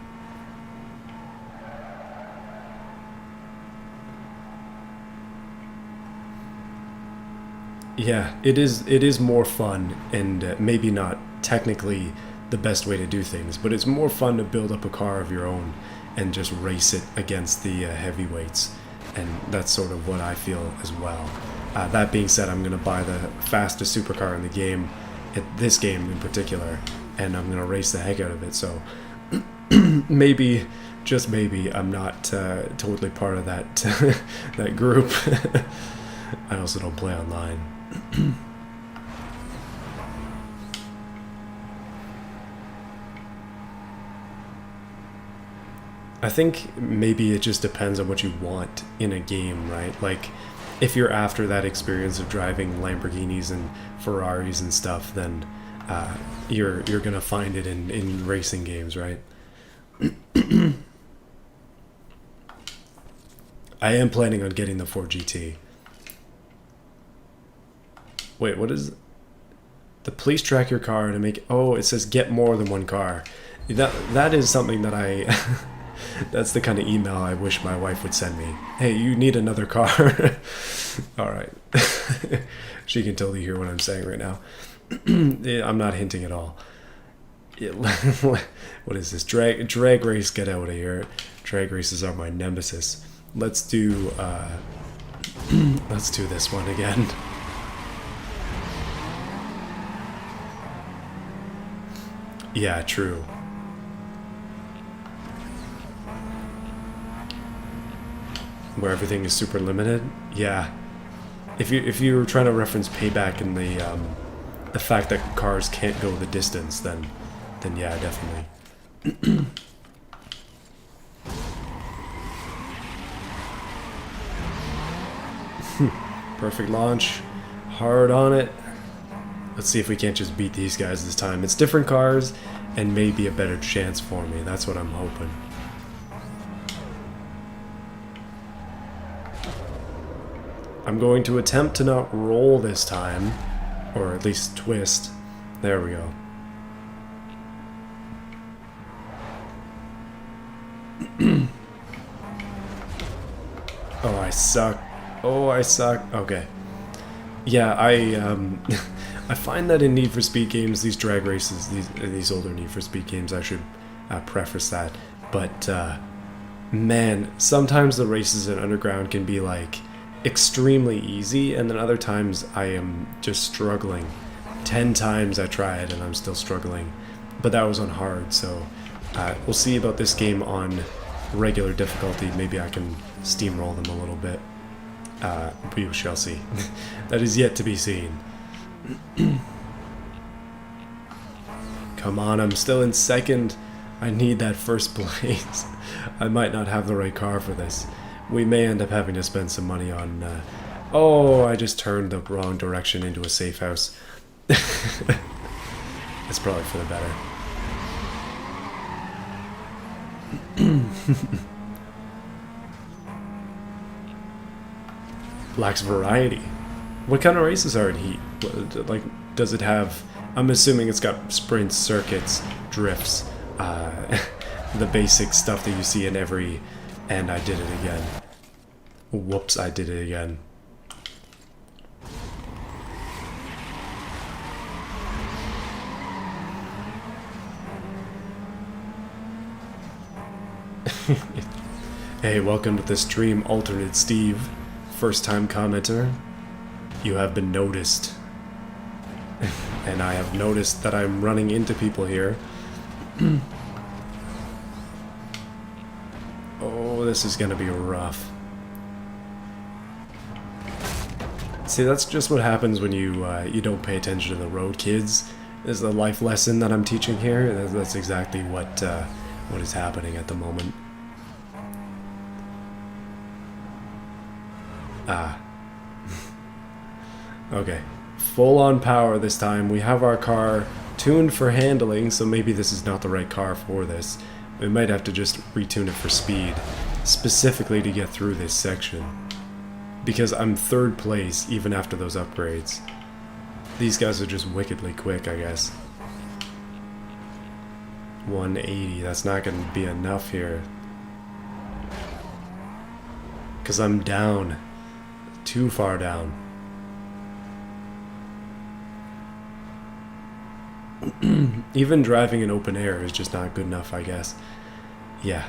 Yeah, it is more fun, and maybe not technically the best way to do things, but it's more fun to build up a car of your own and just race it against the heavyweights, and that's sort of what I feel as well. That being said, I'm going to buy the fastest supercar in the game, at this game in particular, and I'm going to race the heck out of it, so maybe, just maybe, I'm not totally part of that, that group. I also don't play online. I think maybe it just depends on what you want in a game, right? Like, if you're after that experience of driving Lamborghinis and Ferraris and stuff, then you're gonna find it in racing games, right? I am planning on getting the Ford GT. Wait, what is... The police track your car to make... Oh, it says get more than one car. That is something that I... That's the kind of email I wish my wife would send me. Hey, you need another car. Alright. She can totally hear what I'm saying right now. I'm not hinting at all. What is this? Drag race, get out of here. Drag races are my nemesis. Let's do this one again. Yeah, true. Where everything is super limited. Yeah. If you're trying to reference Payback and the fact that cars can't go the distance, then yeah, definitely. Perfect launch. Hard on it. Let's see if we can't just beat these guys this time. It's different cars and maybe a better chance for me. That's what I'm hoping. I'm going to attempt to not roll this time, or at least twist. There we go. Oh, I suck. Oh, I suck. Okay. Yeah, I find that in Need for Speed games, these drag races, these older Need for Speed games, I should preface that, but man, sometimes the races in Underground can be like extremely easy, and then other times I am just struggling. 10 times I tried and I'm still struggling, but that was on hard, so we'll see about this game on regular difficulty. Maybe I can steamroll them a little bit. We shall see. That is yet to be seen. Come on, I'm still in second. I need that first place. I might not have the right car for this. we may end up having to spend some money on... oh, I just turned the wrong direction into a safe house. It's probably for the better. Lacks variety. What kind of races are in Heat? Like, does it have... I'm assuming it's got sprints, circuits, drifts, the basic stuff that you see in every... And I did it again. Whoops, I did it again. Hey, welcome to the stream, Alternate Steve. First time commenter. You have been noticed. And I have noticed that I'm running into people here. Oh, this is gonna be rough. See, that's just what happens when you you don't pay attention to the road, kids. This is the life lesson that I'm teaching here. That's exactly what is happening at the moment. Ah. Okay. Full on power this time. We have our car tuned for handling, so maybe this is not the right car for this. We might have to just retune it for speed, specifically to get through this section. Because I'm third place even after those upgrades. These guys are just wickedly quick, I guess. 180, that's not going to be enough here. Because I'm down. Too far down. Even driving in open air is just not good enough, I guess. Yeah.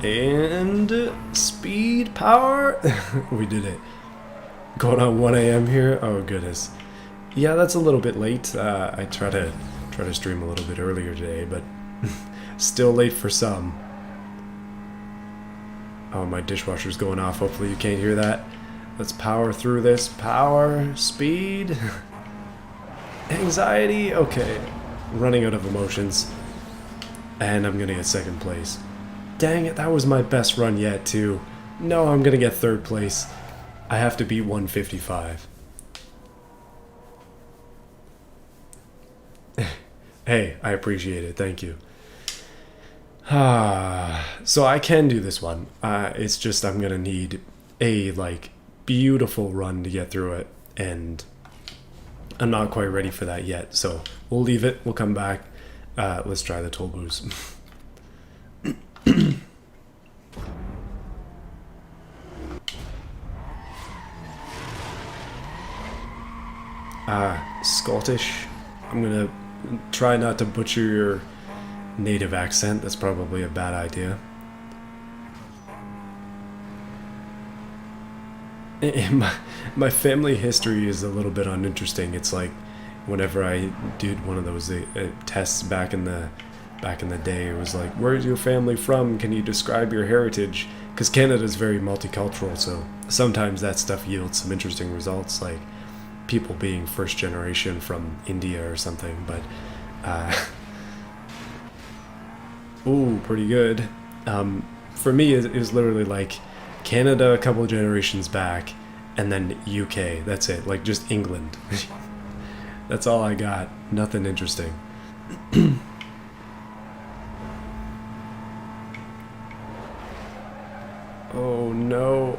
And speed, power. We did it. Going on 1 a.m. here. Oh goodness. Yeah, that's a little bit late. I try to stream a little bit earlier today, but still late for some. Oh, my dishwasher's going off. Hopefully you can't hear that. Let's power through this. Power, speed, anxiety. Okay, running out of emotions, and I'm gonna get second place. Dang it, that was my best run yet too. No, I'm gonna get third place. I have to beat 155. Hey, I appreciate it. Thank you. So I can do this one. It's just I'm gonna need a beautiful run to get through it, and I'm not quite ready for that yet. So we'll leave it. We'll come back. Let's try the toll boost. Scottish. I'm gonna try not to butcher your native accent. That's probably a bad idea. My family history is a little bit uninteresting. It's like whenever I did one of those tests back in the day, it was like, where's your family from? Can you describe your heritage? Because Canada is very multicultural, so sometimes that stuff yields some interesting results, like people being first generation from India or something. But ooh, pretty good. For me, it was literally like Canada a couple of generations back, and then UK. That's it. Like just England. That's all I got. Nothing interesting. Oh no.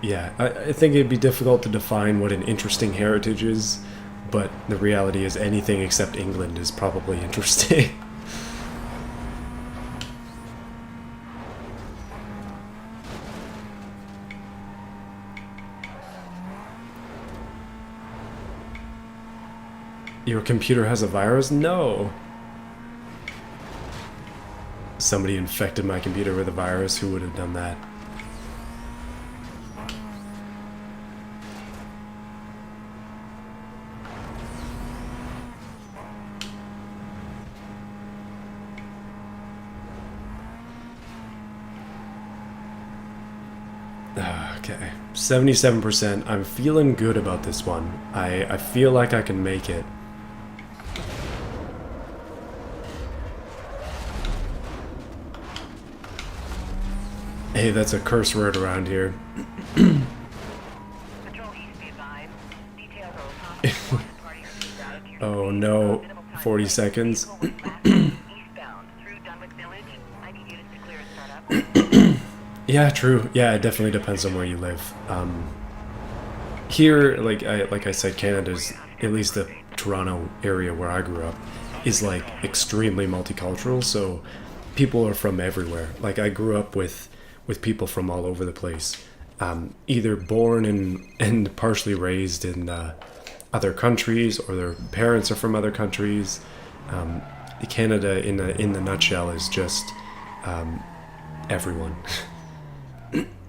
Yeah, I think it'd be difficult to define what an interesting heritage is, but the reality is anything except England is probably interesting. Your computer has a virus? No. Somebody infected my computer with a virus. Who would have done that? Okay, 77%. I'm feeling good about this one. I feel like I can make it. Hey, that's a curse word around here. Oh no, 40 seconds. Yeah, true. Yeah, it definitely depends on where you live. Here, like I said, Canada's, at least the Toronto area where I grew up, is like extremely multicultural. So people are from everywhere. Like I grew up with people from all over the place, either born and partially raised in other countries, or their parents are from other countries. Canada, in the nutshell, is just everyone.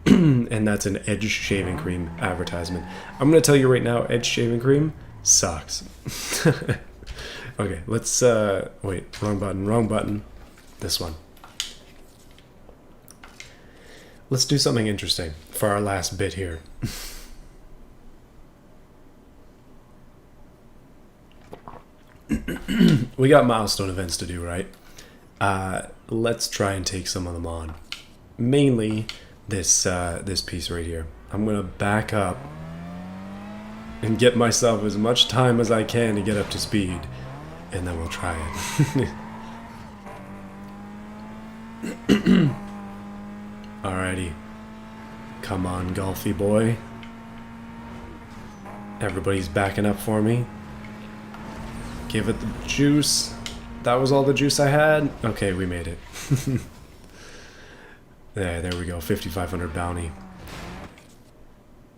And that's an Edge shaving cream advertisement. I'm gonna tell you right now, Edge shaving cream sucks. Okay, let's wait, wrong button. This one. Let's do something interesting for our last bit here. We got milestone events to do, right? Let's try and take some of them on. Mainly this piece right here. I'm gonna back up and get myself as much time as I can to get up to speed, and then we'll try it. Alrighty. Come on, golfy boy. Everybody's backing up for me. Give it the juice. That was all the juice I had? Okay, we made it. There we go. 5,500 bounty.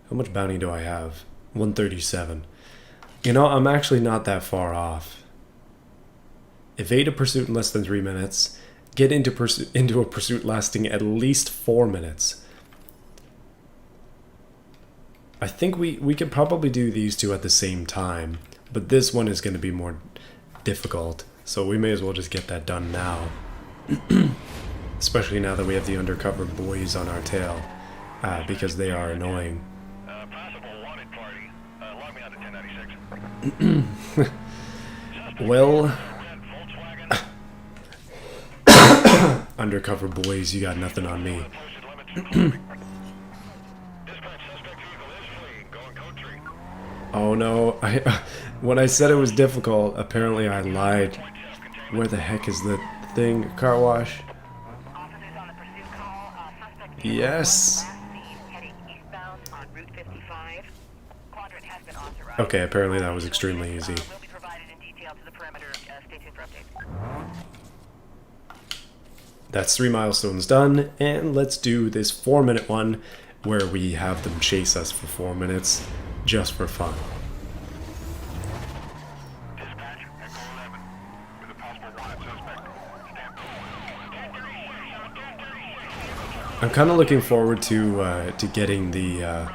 How much bounty do I have? 137. You know, I'm actually not that far off. Evade a pursuit in less than 3 minutes. Get into a pursuit lasting at least 4 minutes. I think we could probably do these two at the same time, but this one is going to be more difficult, so we may as well just get that done now. Especially now that we have the undercover boys on our tail, because they are annoying. Possible wanted party. Log me on to 1096. Well, undercover boys, you got nothing on me. Oh no, when I said it was difficult, apparently I lied. Where the heck is the thing? Car wash? Yes. Okay, apparently that was extremely easy. That's 3 milestones done, and let's do this 4-minute one where we have them chase us for 4 minutes just for fun. I'm kind of looking forward to getting the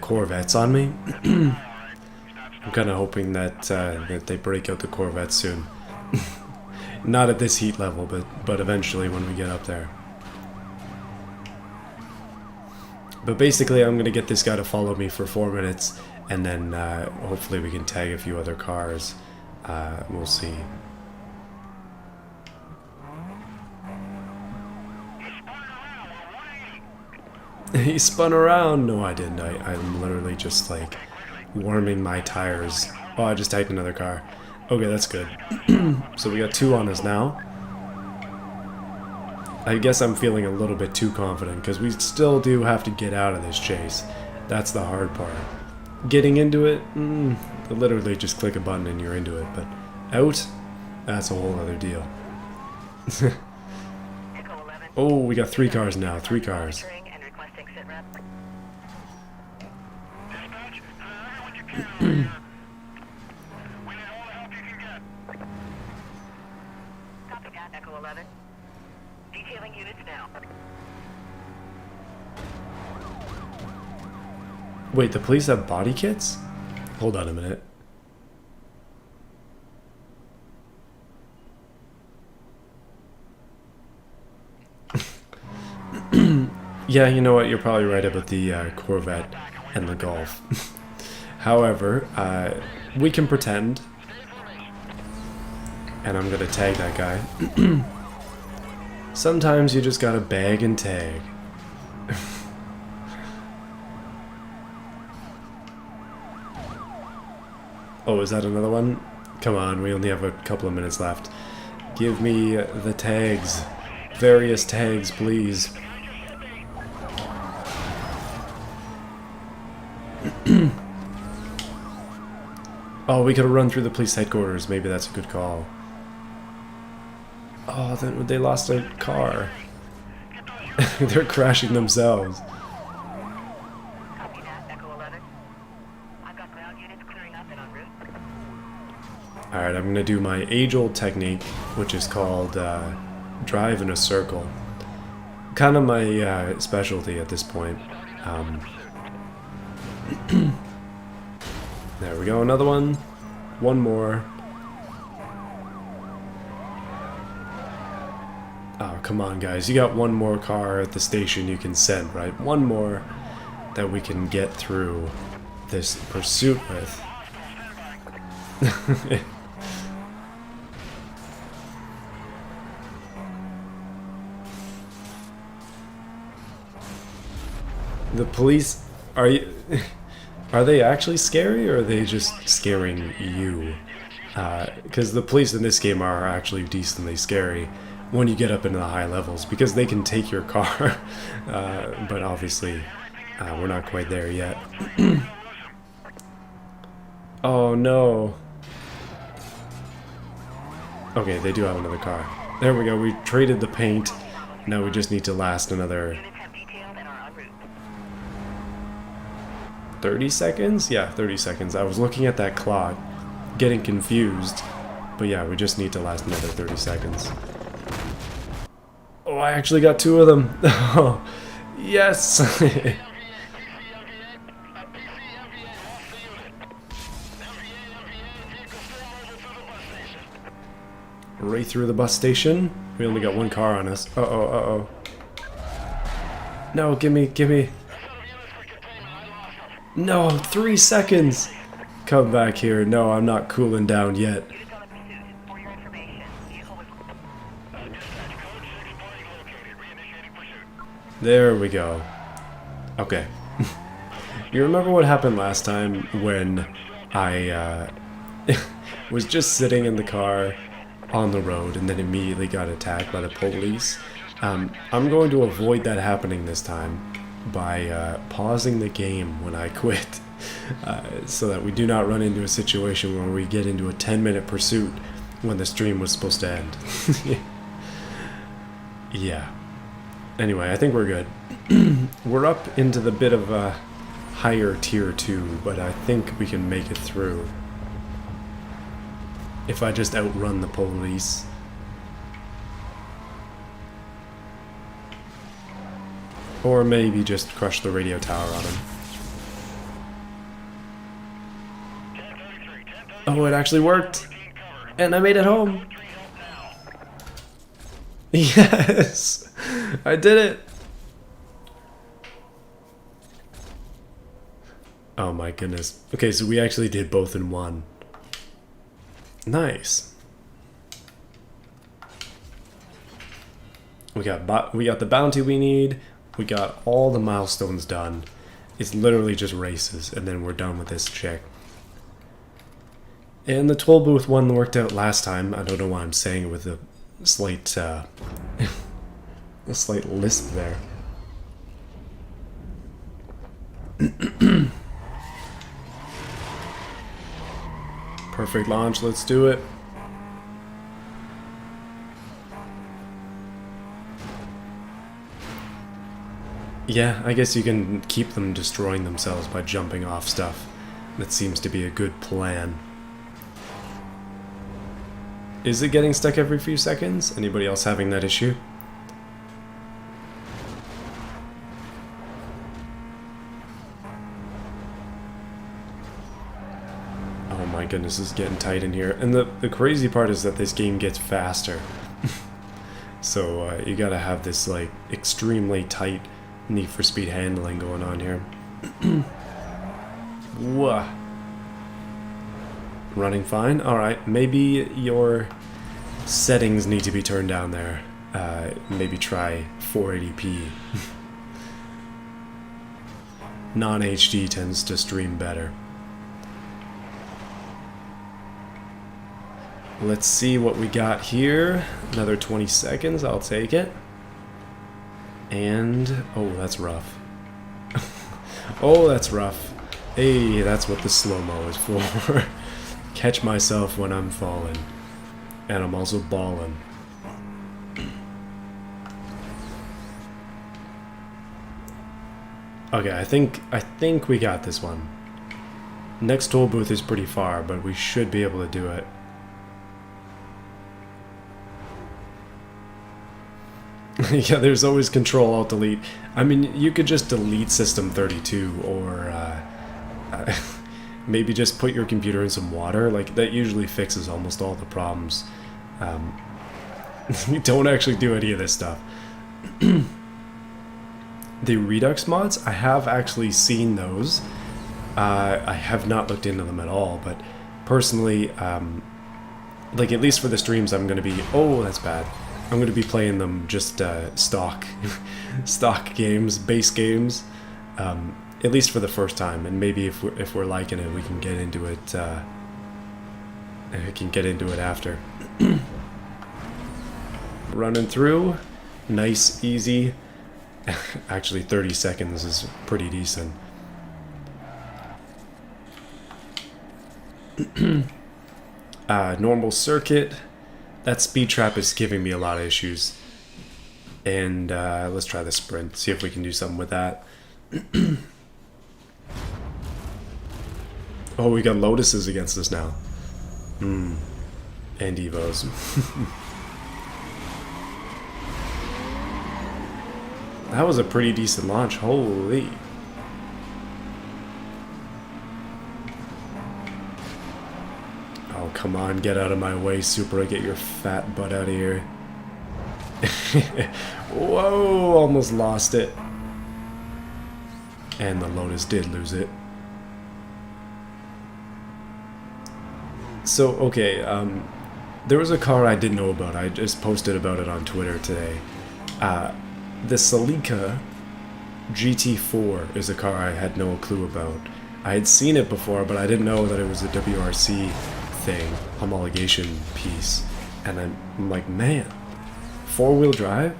Corvettes on me. I'm kind of hoping that that they break out the Corvettes soon. Not at this heat level, but eventually when we get up there. But basically, I'm gonna get this guy to follow me for 4 minutes, and then hopefully we can tag a few other cars. We'll see. He spun around. No, I didn't. I'm literally just like warming my tires. Oh, I just tagged another car. Okay, that's good. So we got 2 on us now. I guess I'm feeling a little bit too confident because we still do have to get out of this chase. That's the hard part. Getting into it, literally just click a button and you're into it. But out, that's a whole other deal. Oh, we got 3 cars now. 3 cars. Detailing units now. Wait, the police have body kits? Hold on a minute. Yeah, you know what? You're probably right about the Corvette and the Golf. However, we can pretend. And I'm gonna tag that guy. Sometimes you just gotta bag and tag. Oh, is that another one? Come on, we only have a couple of minutes left. Give me the tags. Various tags, please. Oh, we could have run through the police headquarters. Maybe that's a good call. Oh, then they lost a car. They're crashing themselves. Copy that, Echo 11. I've got ground units clearing up and en route. Alright, I'm gonna do my age-old technique, which is called drive in a circle. Kind of my specialty at this point. There we go, another one. One more. Oh, come on, guys. You got one more car at the station you can send, right? One more that we can get through this pursuit with. The police, are they actually scary, or are they just scaring you? Because the police in this game are actually decently scary when you get up into the high levels, because they can take your car. But obviously, we're not quite there yet. Oh no. Okay, they do have another car. There we go, we traded the paint. Now we just need to last another Units have detailed and are en route. 30 seconds? Yeah, 30 seconds. I was looking at that clock, getting confused. But yeah, we just need to last another 30 seconds. Oh, I actually got two of them. Oh, yes! Right through the bus station. We only got one car on us. Uh-oh, uh-oh. No, gimme. No, 3 seconds! Come back here. No, I'm not cooling down yet. Units on a pursuit. For your information, vehicle was... Dispatch code 6 party located. Reinitiating pursuit. There we go. Okay. You remember what happened last time when I was just sitting in the car on the road and then immediately got attacked by the police? I'm going to avoid that happening this time by pausing the game when I quit, so that we do not run into a situation where we get into a 10-minute pursuit when the stream was supposed to end. Yeah. Anyway, I think we're good. We're up into the bit of a higher tier 2, but I think we can make it through. If I just outrun the police. Or maybe just crush the radio tower on him. 1033, 1033. Oh, it actually worked! And I made it home! Yes! I did it! Oh my goodness. Okay, so we actually did both in one. Nice. We got the bounty we need. We got all the milestones done. It's literally just races, and then we're done with this chick. And the toll booth one worked out last time. I don't know why I'm saying it with a slight, a slight lisp there. Perfect launch, let's do it. Yeah, I guess you can keep them destroying themselves by jumping off stuff. That seems to be a good plan. Is it getting stuck every few seconds? Anybody else having that issue? Oh my goodness, this is getting tight in here. And the crazy part is that this game gets faster. So you gotta have this like extremely tight Need for Speed handling going on here. Whoa. Running fine? Alright, maybe your settings need to be turned down there. Maybe try 480p. Non-HD tends to stream better. Let's see what we got here. Another 20 seconds, I'll take it. And, oh, that's rough. Oh, that's rough. Hey, that's what the slow-mo is for. Catch myself when I'm falling. And I'm also balling. Okay, I think we got this one. Next toll booth is pretty far, but we should be able to do it. Yeah, there's always Control Alt Delete. I mean, you could just delete System 32 or maybe just put your computer in some water. Like, that usually fixes almost all the problems. Don't actually do any of this stuff. The Redux mods, I have actually seen those. I have not looked into them at all, but personally, like, at least for the streams, I'm going to be... Oh, that's bad. I'm going to be playing them just stock games, base games, at least for the first time. And maybe if we're liking it, we can get into it. We can get into it after. Running through, nice, easy. Actually, 30 seconds is pretty decent. Normal circuit. That speed trap is giving me a lot of issues. And let's try the sprint, see if we can do something with that. Oh, we got Lotuses against us now. And Evos. That was a pretty decent launch, holy. Oh, come on, get out of my way, Supra, get your fat butt out of here. Whoa, almost lost it. And the Lotus did lose it. So, okay, there was a car I didn't know about. I just posted about it on Twitter today. The Celica GT4 is a car I had no clue about. I had seen it before, but I didn't know that it was a WRC thing, homologation piece. And I'm like, man, four-wheel drive?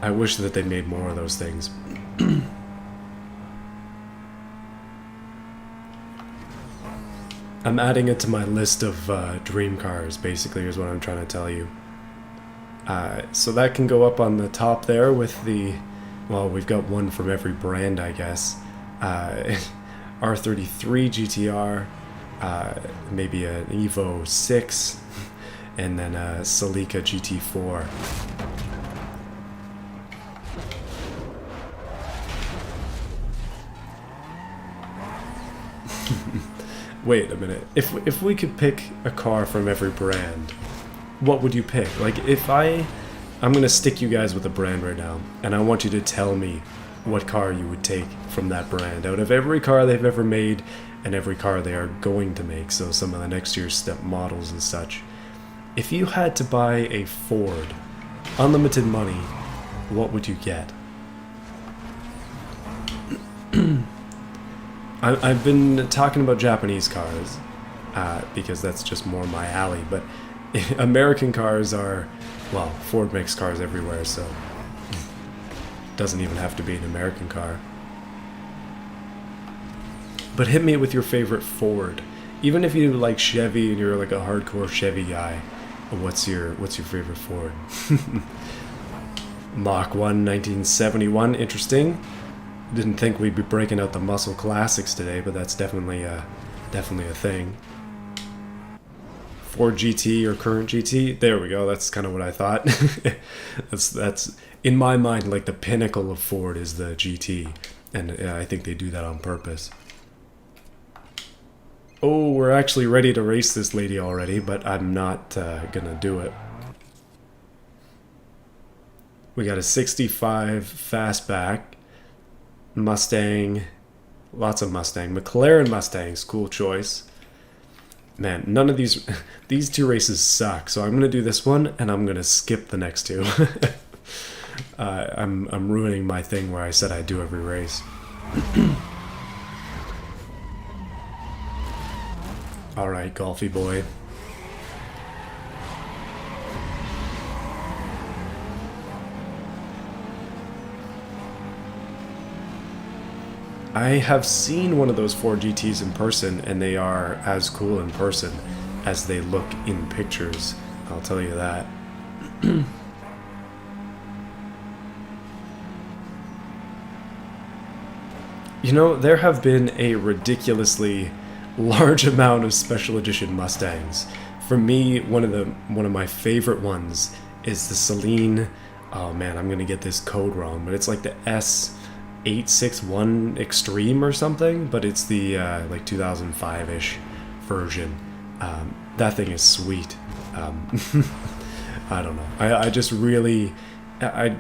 I wish that they made more of those things. I'm adding it to my list of dream cars, basically, is what I'm trying to tell you. So that can go up on the top there with the... Well, we've got one from every brand, I guess. R33 GTR, maybe an Evo 6, and then a Celica GT4. Wait a minute. If we could pick a car from every brand, what would you pick? Like, if I'm gonna stick you guys with a brand right now, and I want you to tell me what car you would take from that brand out of every car they've ever made and every car they are going to make, so some of the next year's step models and such. If you had to buy a Ford, unlimited money, what would you get? I've been talking about Japanese cars, because that's just more my alley, but American cars are, well, Ford makes cars everywhere, so it doesn't even have to be an American car. But hit me with your favorite Ford. Even if you like Chevy and you're like a hardcore Chevy guy, what's your favorite Ford? Mach 1 1971, interesting. Didn't think we'd be breaking out the muscle classics today, but that's definitely a thing. Ford GT or current GT, there we go. That's kind of what I thought. that's in my mind, like, the pinnacle of Ford is the GT, and I think they do that on purpose. Oh, we're actually ready to race this lady already, but I'm not gonna do it. We got a 65 fastback. Mustang. Lots of Mustang. McLaren Mustangs. Cool choice. Man, none of these... these two races suck. So I'm going to do this one, and I'm going to skip the next two. I'm ruining my thing where I said I'd do every race. Alright, golfy boy. I have seen one of those Ford GTs in person, and they are as cool in person as they look in pictures. I'll tell you that. You know, there have been a ridiculously large amount of special edition Mustangs. For me, one of my favorite ones is the Celine. Oh man, I'm gonna get this code wrong, but it's like the S861 Extreme or something. But it's the like 2005-ish version. That thing is sweet. I don't know. I just really, I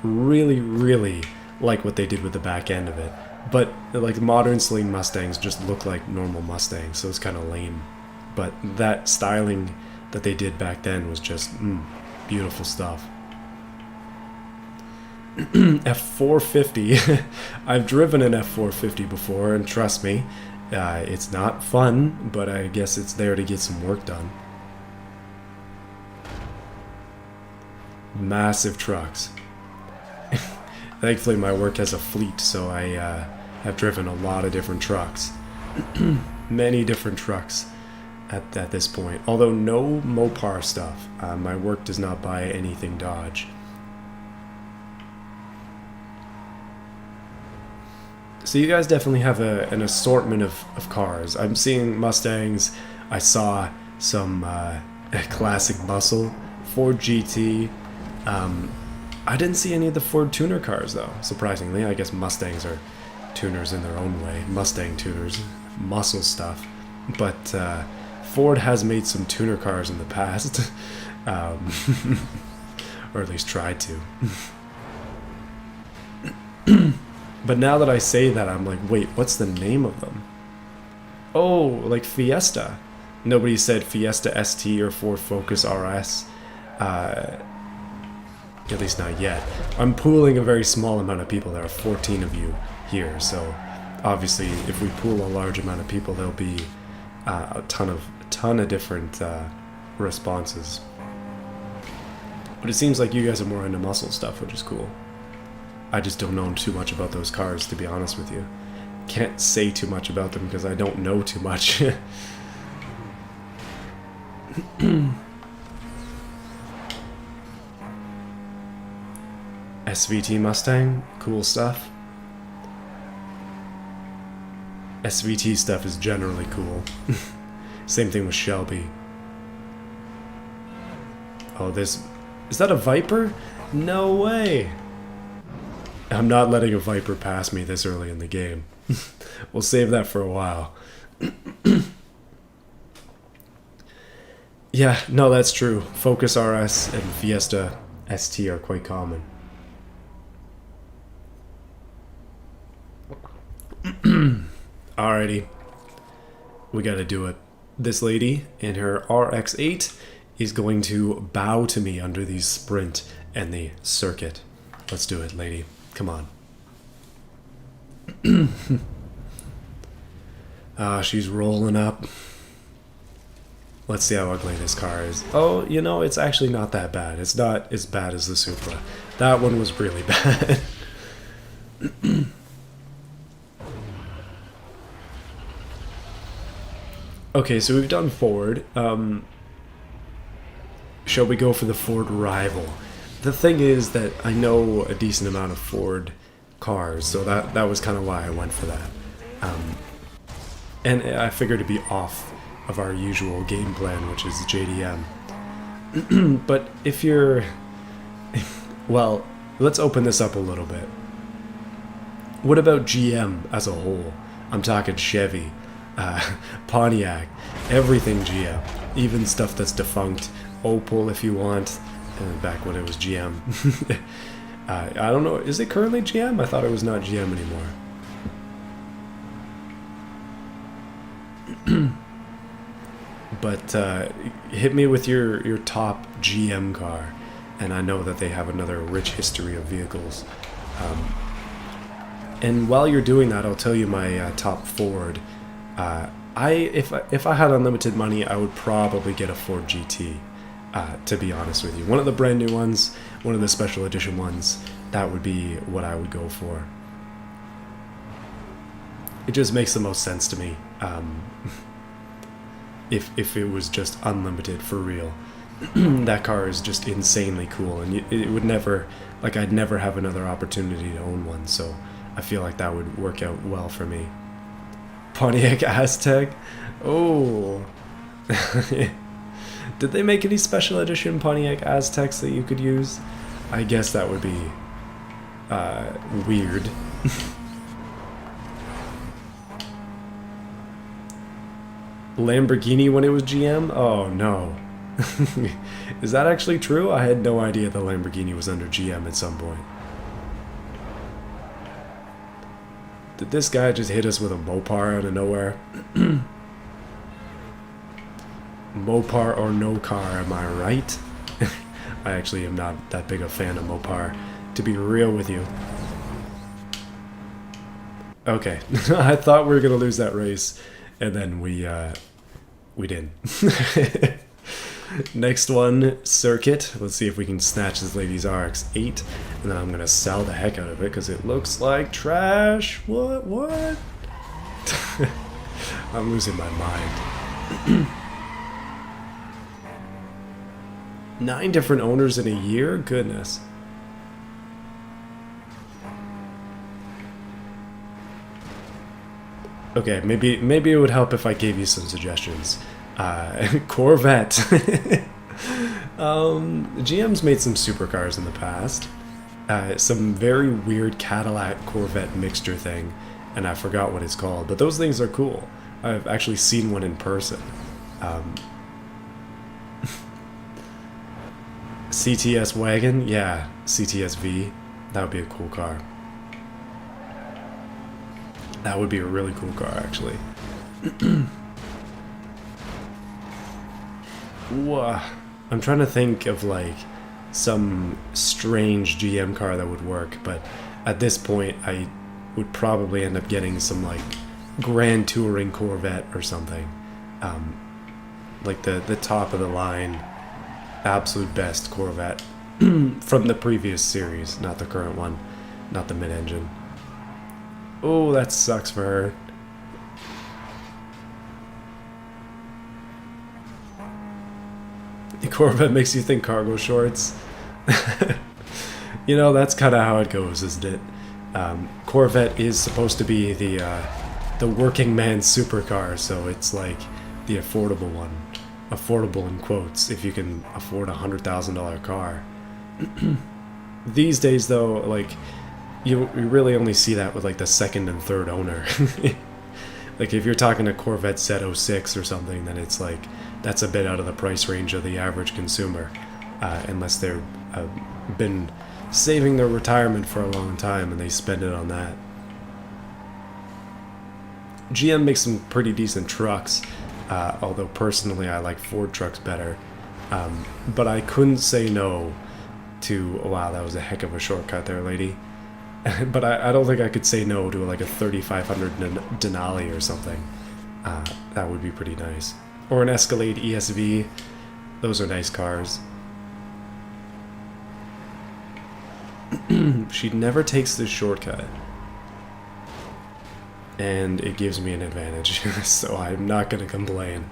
really like what they did with the back end of it. But like modern Celine Mustangs just look like normal Mustangs, so it's kind of lame. But that styling that they did back then was just beautiful stuff. F450. I've driven an F450 before, and trust me, it's not fun, but I guess it's there to get some work done. Massive trucks. Thankfully, my work has a fleet, so I have driven a lot of different trucks. Many different trucks at this point. Although no Mopar stuff. My work does not buy anything Dodge. So you guys definitely have an assortment of cars. I'm seeing Mustangs. I saw some classic muscle, Ford GT. I didn't see any of the Ford tuner cars, though, surprisingly. I guess Mustangs are tuners in their own way. Mustang tuners. Muscle stuff. But Ford has made some tuner cars in the past. Or at least tried to. But now that I say that, I'm like, wait, what's the name of them? Oh, like Fiesta. Nobody said Fiesta ST or Ford Focus RS. At least not yet. I'm pooling a very small amount of people. There are 14 of you here, so obviously if we pool a large amount of people, there'll be a ton of different responses. But it seems like you guys are more into muscle stuff, which is cool. I just don't know too much about those cars, to be honest with you. Can't say too much about them because I don't know too much. SVT Mustang, cool stuff. SVT stuff is generally cool. Same thing with Shelby. Oh, is that a Viper? No way! I'm not letting a Viper pass me this early in the game. We'll save that for a while. Yeah, no, that's true. Focus RS and Fiesta ST are quite common. Alrighty. We gotta do it. This lady in her RX-8 is going to bow to me under the sprint and the circuit. Let's do it, lady. Come on. She's rolling up. Let's see how ugly this car is. Oh, you know, it's actually not that bad. It's not as bad as the Supra. That one was really bad. Okay, so we've done Ford. Shall we go for the Ford rival? The thing is that I know a decent amount of Ford cars, so that was kind of why I went for that. And I figured to be off of our usual game plan, which is JDM. But if you're... Well, let's open this up a little bit. What about GM as a whole? I'm talking Chevy, Pontiac, everything GM. Even stuff that's defunct. Opel if you want. back when it was GM. I don't know, is it currently GM? I thought it was not GM anymore. But hit me with your top GM car, and I know that they have another rich history of vehicles. And while you're doing that, I'll tell you my top Ford. If I had unlimited money, I would probably get a Ford GT. To be honest with you, one of the brand new ones, one of the special edition ones, that would be what I would go for. It just makes the most sense to me. If it was just unlimited for real. That car is just insanely cool, and it would never, like, I'd never have another opportunity to own one, so I feel like that would work out well for me. Pontiac Aztec? Oh. Did they make any special edition Pontiac Aztecs that you could use? I guess that would be weird. Lamborghini when it was GM? Oh no. Is that actually true? I had no idea the Lamborghini was under GM at some point. Did this guy just hit us with a Mopar out of nowhere? Mopar or no car, am I right? I actually am not that big a fan of Mopar, to be real with you. Okay, I thought we were gonna lose that race, and then we didn't. Next one, Circuit. Let's see if we can snatch this lady's RX-8, and then I'm gonna sell the heck out of it because it looks like trash. What? I'm losing my mind. 9 different owners in a year? Goodness. Okay, maybe it would help if I gave you some suggestions. Corvette. GM's made some supercars in the past. Some very weird Cadillac Corvette mixture thing, and I forgot what it's called, but those things are cool. I've actually seen one in person. CTS wagon? Yeah, CTS-V. That would be a cool car. That would be a really cool car, actually. I'm trying to think of, like, some strange GM car that would work, but at this point, I would probably end up getting some, like, Grand Touring Corvette or something. Like the top of the line, absolute best Corvette from the previous series, not the current one, not the mid-engine. Oh, that sucks for her. The Corvette makes you think cargo shorts. You know, that's kind of how it goes, isn't it? Corvette is supposed to be the working man's supercar, so it's like the affordable one. Affordable in quotes, if you can afford a $100,000 car. These days, though, like, you really only see that with, like, the second and third owner. Like, if you're talking a Corvette Z06 or something, then it's like, that's a bit out of the price range of the average consumer, unless they've been saving their retirement for a long time and they spend it on that. GM makes some pretty decent trucks, although personally I like Ford trucks better. But I couldn't say no to, wow, that was a heck of a shortcut there, lady. But I don't think I could say no to like a 3500 Denali or something. That would be pretty nice. Or an Escalade ESV. Those are nice cars. She never takes this shortcut. And it gives me an advantage, so I'm not going to complain.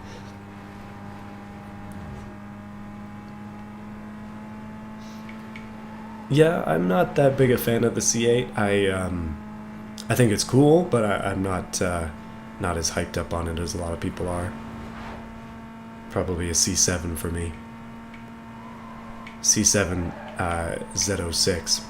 Yeah, I'm not that big a fan of the C8. I think it's cool, but I'm not as hyped up on it as a lot of people are. Probably a C7 for me. C7 Z06.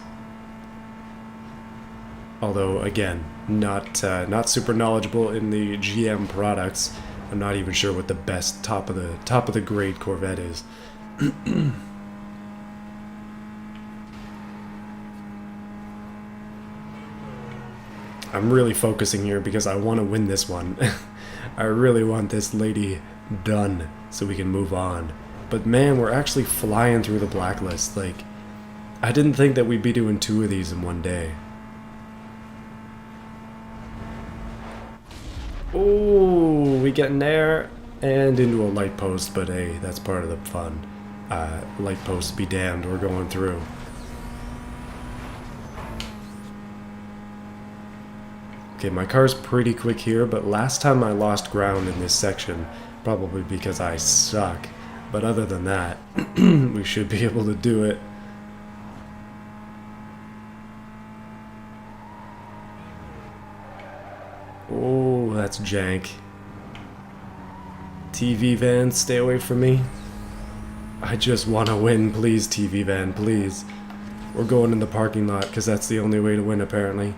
Although, again, not super knowledgeable in the GM products. I'm not even sure what the best top of the grade Corvette is. I'm really focusing here because I want to win this one. I really want this lady done so we can move on. But man, we're actually flying through the Blacklist. Like, I didn't think that we'd be doing 2 of these in one day. Ooh, we get in there and into a light post, but hey, that's part of the fun. Light post be damned, we're going through. Okay, my car's pretty quick here, but last time I lost ground in this section, probably because I suck. But other than that, we should be able to do it. Oh, that's jank. TV van, stay away from me. I just want to win, please, TV van, please. We're going in the parking lot, because that's the only way to win, apparently.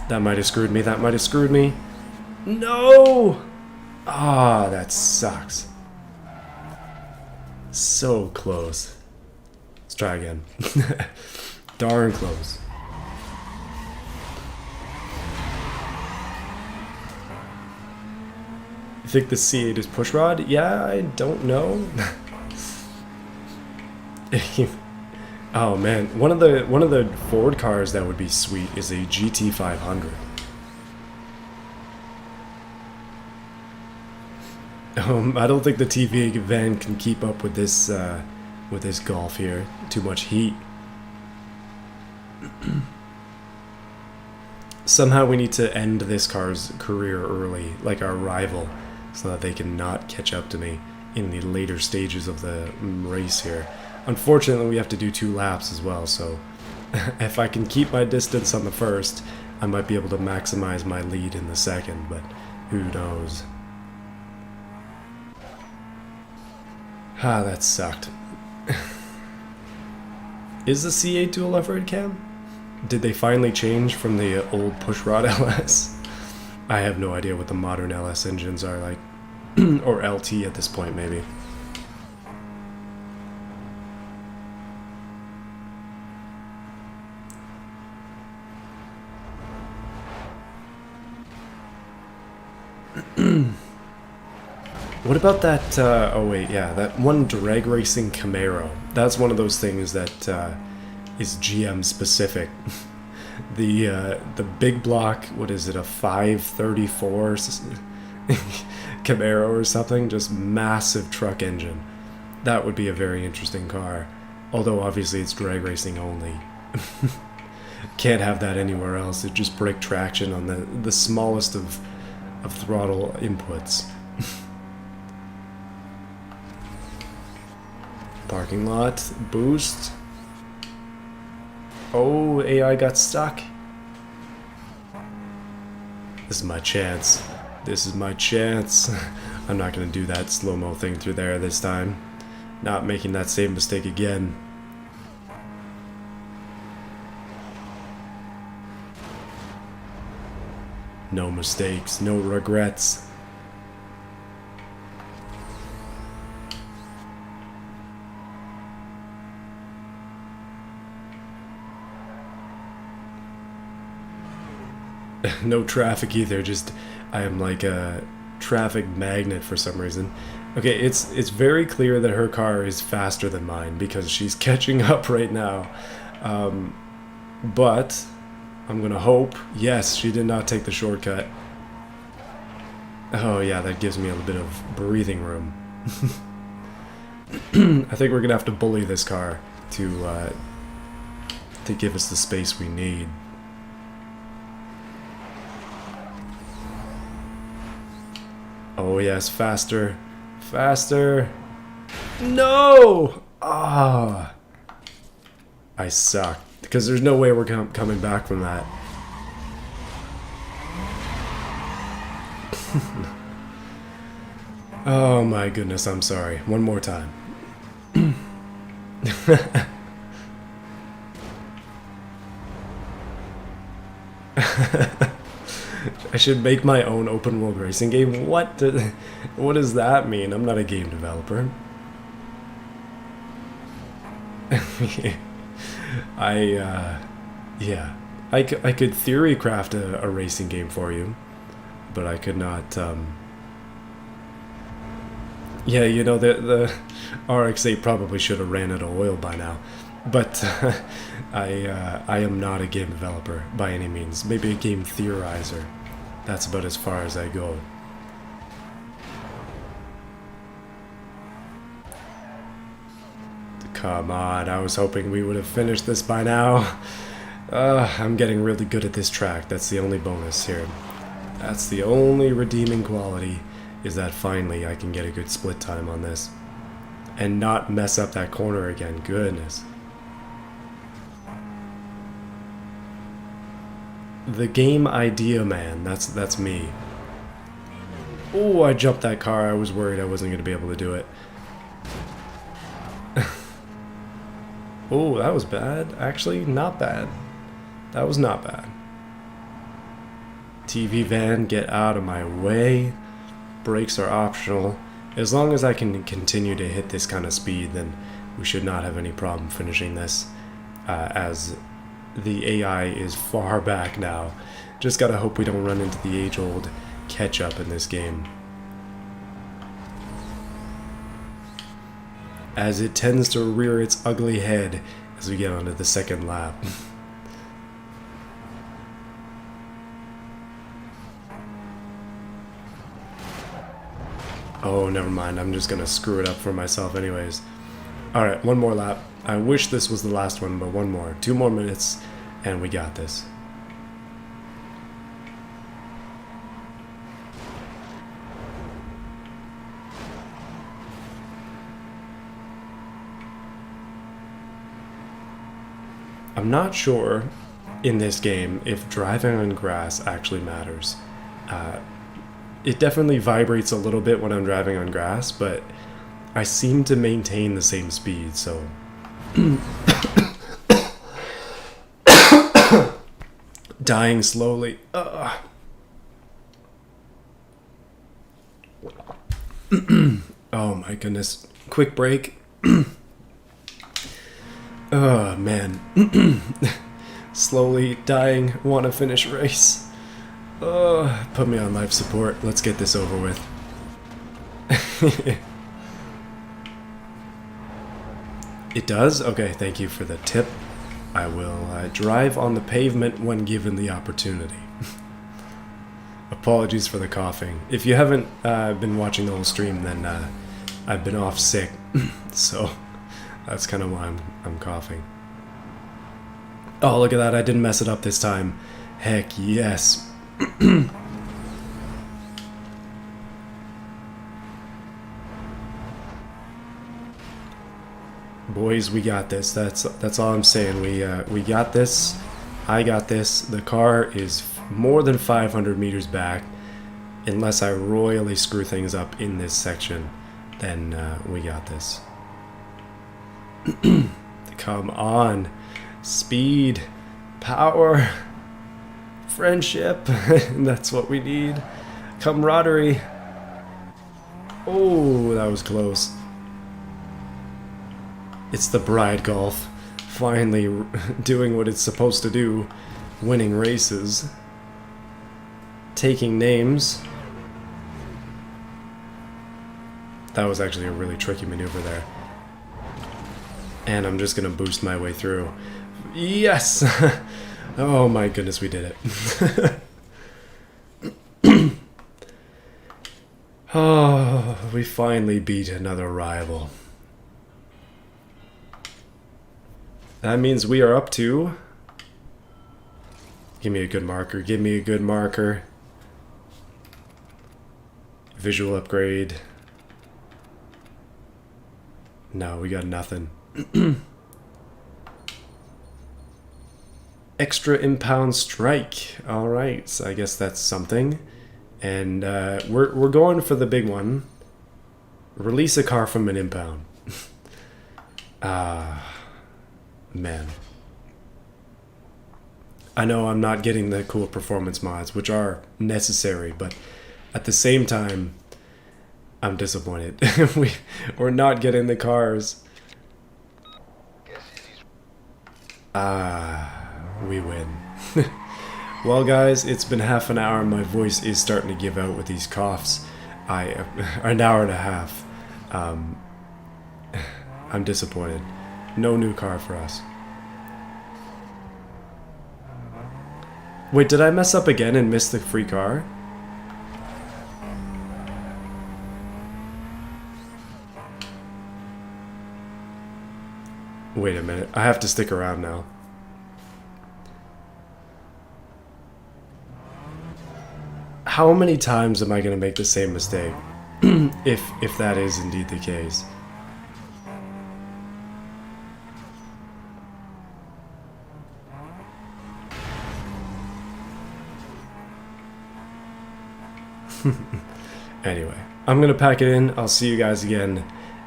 That might have screwed me, that might have screwed me. No! Ah, that sucks. So close. Let's try again. Darn close. You think the C8 is pushrod? Yeah, I don't know. Oh man, one of the Ford cars that would be sweet is a GT500. I don't think the TV van can keep up with this Golf here. Too much heat. Somehow we need to end this car's career early, like our rival, so that they can not catch up to me in the later stages of the race here. Unfortunately, we have to do 2 laps as well, so if I can keep my distance on the first, I might be able to maximize my lead in the second, but who knows. Ah, that sucked. Is the C8 dual lever cam? Did they finally change from the old pushrod LS? I have no idea what the modern LS engines are like. Or LT at this point, maybe. What about that, oh wait, yeah, that one drag racing Camaro. That's one of those things that is GM specific. The big block, what is it, a 534 Camaro or something? Just massive truck engine. That would be a very interesting car. Although obviously it's drag racing only. Can't have that anywhere else. It'd just break traction on the smallest of throttle inputs. Parking lot, boost. Oh, AI got stuck. This is my chance. This is my chance. I'm not gonna do that slow-mo thing through there this time. Not making that same mistake again. No mistakes, no regrets. No traffic either, just I am like a traffic magnet for some reason. Okay, it's very clear that her car is faster than mine because she's catching up right now. But I'm gonna hope. Yes, she did not take the shortcut. Oh yeah, that gives me a bit of breathing room. I think we're gonna have to bully this car to give us the space we need. Oh yes, faster. Faster. No! Ah. I suck. Because there's no way we're coming back from that. Oh my goodness, I'm sorry. One more time. I should make my own open world racing game. What does that mean? I'm not a game developer. Yeah. I could theory craft a racing game for you, but I could not, yeah, you know, the RX-8 probably should have ran out of oil by now. But I am not a game developer by any means. Maybe a game theorizer. That's about as far as I go. Come on, I was hoping we would have finished this by now. I'm getting really good at this track. That's the only bonus here. That's the only redeeming quality, is that finally I can get a good split time on this. And not mess up that corner again. Goodness. The game idea man, that's me. Oh, I jumped that car. I was worried I wasn't going to be able to do it. Oh, that was bad. Actually, not bad. That was not bad. TV van, get out of my way. Brakes are optional. As long as I can continue to hit this kind of speed, then we should not have any problem finishing this. As the AI is far back now. Just gotta hope we don't run into the age-old catch-up in this game. As it tends to rear its ugly head as we get onto the second lap. Oh, never mind. I'm just gonna screw it up for myself anyways. Alright, one more lap. I wish this was the last one, but one more. 2 more minutes, and we got this. I'm not sure in this game if driving on grass actually matters. It definitely vibrates a little bit when I'm driving on grass, but I seem to maintain the same speed, so... Dying slowly. Oh my goodness. Quick break. Oh man. Slowly dying. Want to finish race. Put me on life support. Let's get this over with. It does? Okay, thank you for the tip. I will drive on the pavement when given the opportunity. Apologies for the coughing. If you haven't been watching the whole stream, then I've been off sick. So that's kind of why I'm coughing. Oh, look at that. I didn't mess it up this time. Heck yes. Boys, we got this. That's all I'm saying. We got this. I got this. The car is more than 500 meters back. Unless I royally screw things up in this section, then we got this. Come on. Speed. Power. Friendship. That's what we need. Camaraderie. Oh, that was close. It's the bride golf. Finally doing what it's supposed to do. Winning races. Taking names. That was actually a really tricky maneuver there. And I'm just gonna boost my way through. Yes! Oh my goodness, we did it. Oh, we finally beat another rival. That means we are up to... Give me a good marker. Give me a good marker. Visual upgrade. No, we got nothing. Extra impound strike. Alright, so I guess that's something. And we're going for the big one. Release a car from an impound. Man. I know I'm not getting the cool performance mods, which are necessary, but at the same time, I'm disappointed. We're not getting the cars. Guess We win. Well, guys, it's been half an hour. My voice is starting to give out with these coughs. An hour and a half. I'm disappointed. No new car for us. Wait, did I mess up again and miss the free car? Wait a minute. I have to stick around now. How many times am I going to make the same mistake? if that is indeed the case. Anyway, I'm gonna pack it in. I'll see you guys again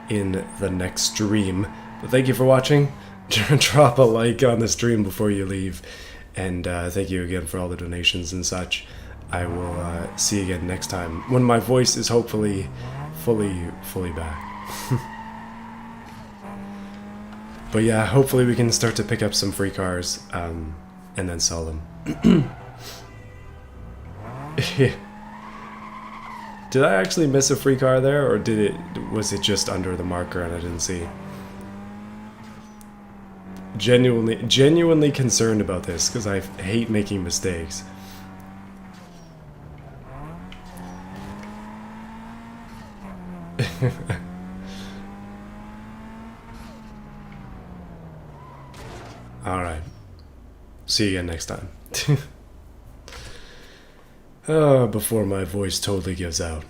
in the next stream. But thank you for watching. Drop a like on the stream before you leave. And thank you again for all the donations and such. I will see you again next time when my voice is hopefully fully back. But yeah, hopefully we can start to pick up some free cars and then sell them. Did I actually miss a free car there, or was it just under the marker and I didn't see? Genuinely concerned about this because I hate making mistakes. Alright. See you again next time. Before my voice totally gives out.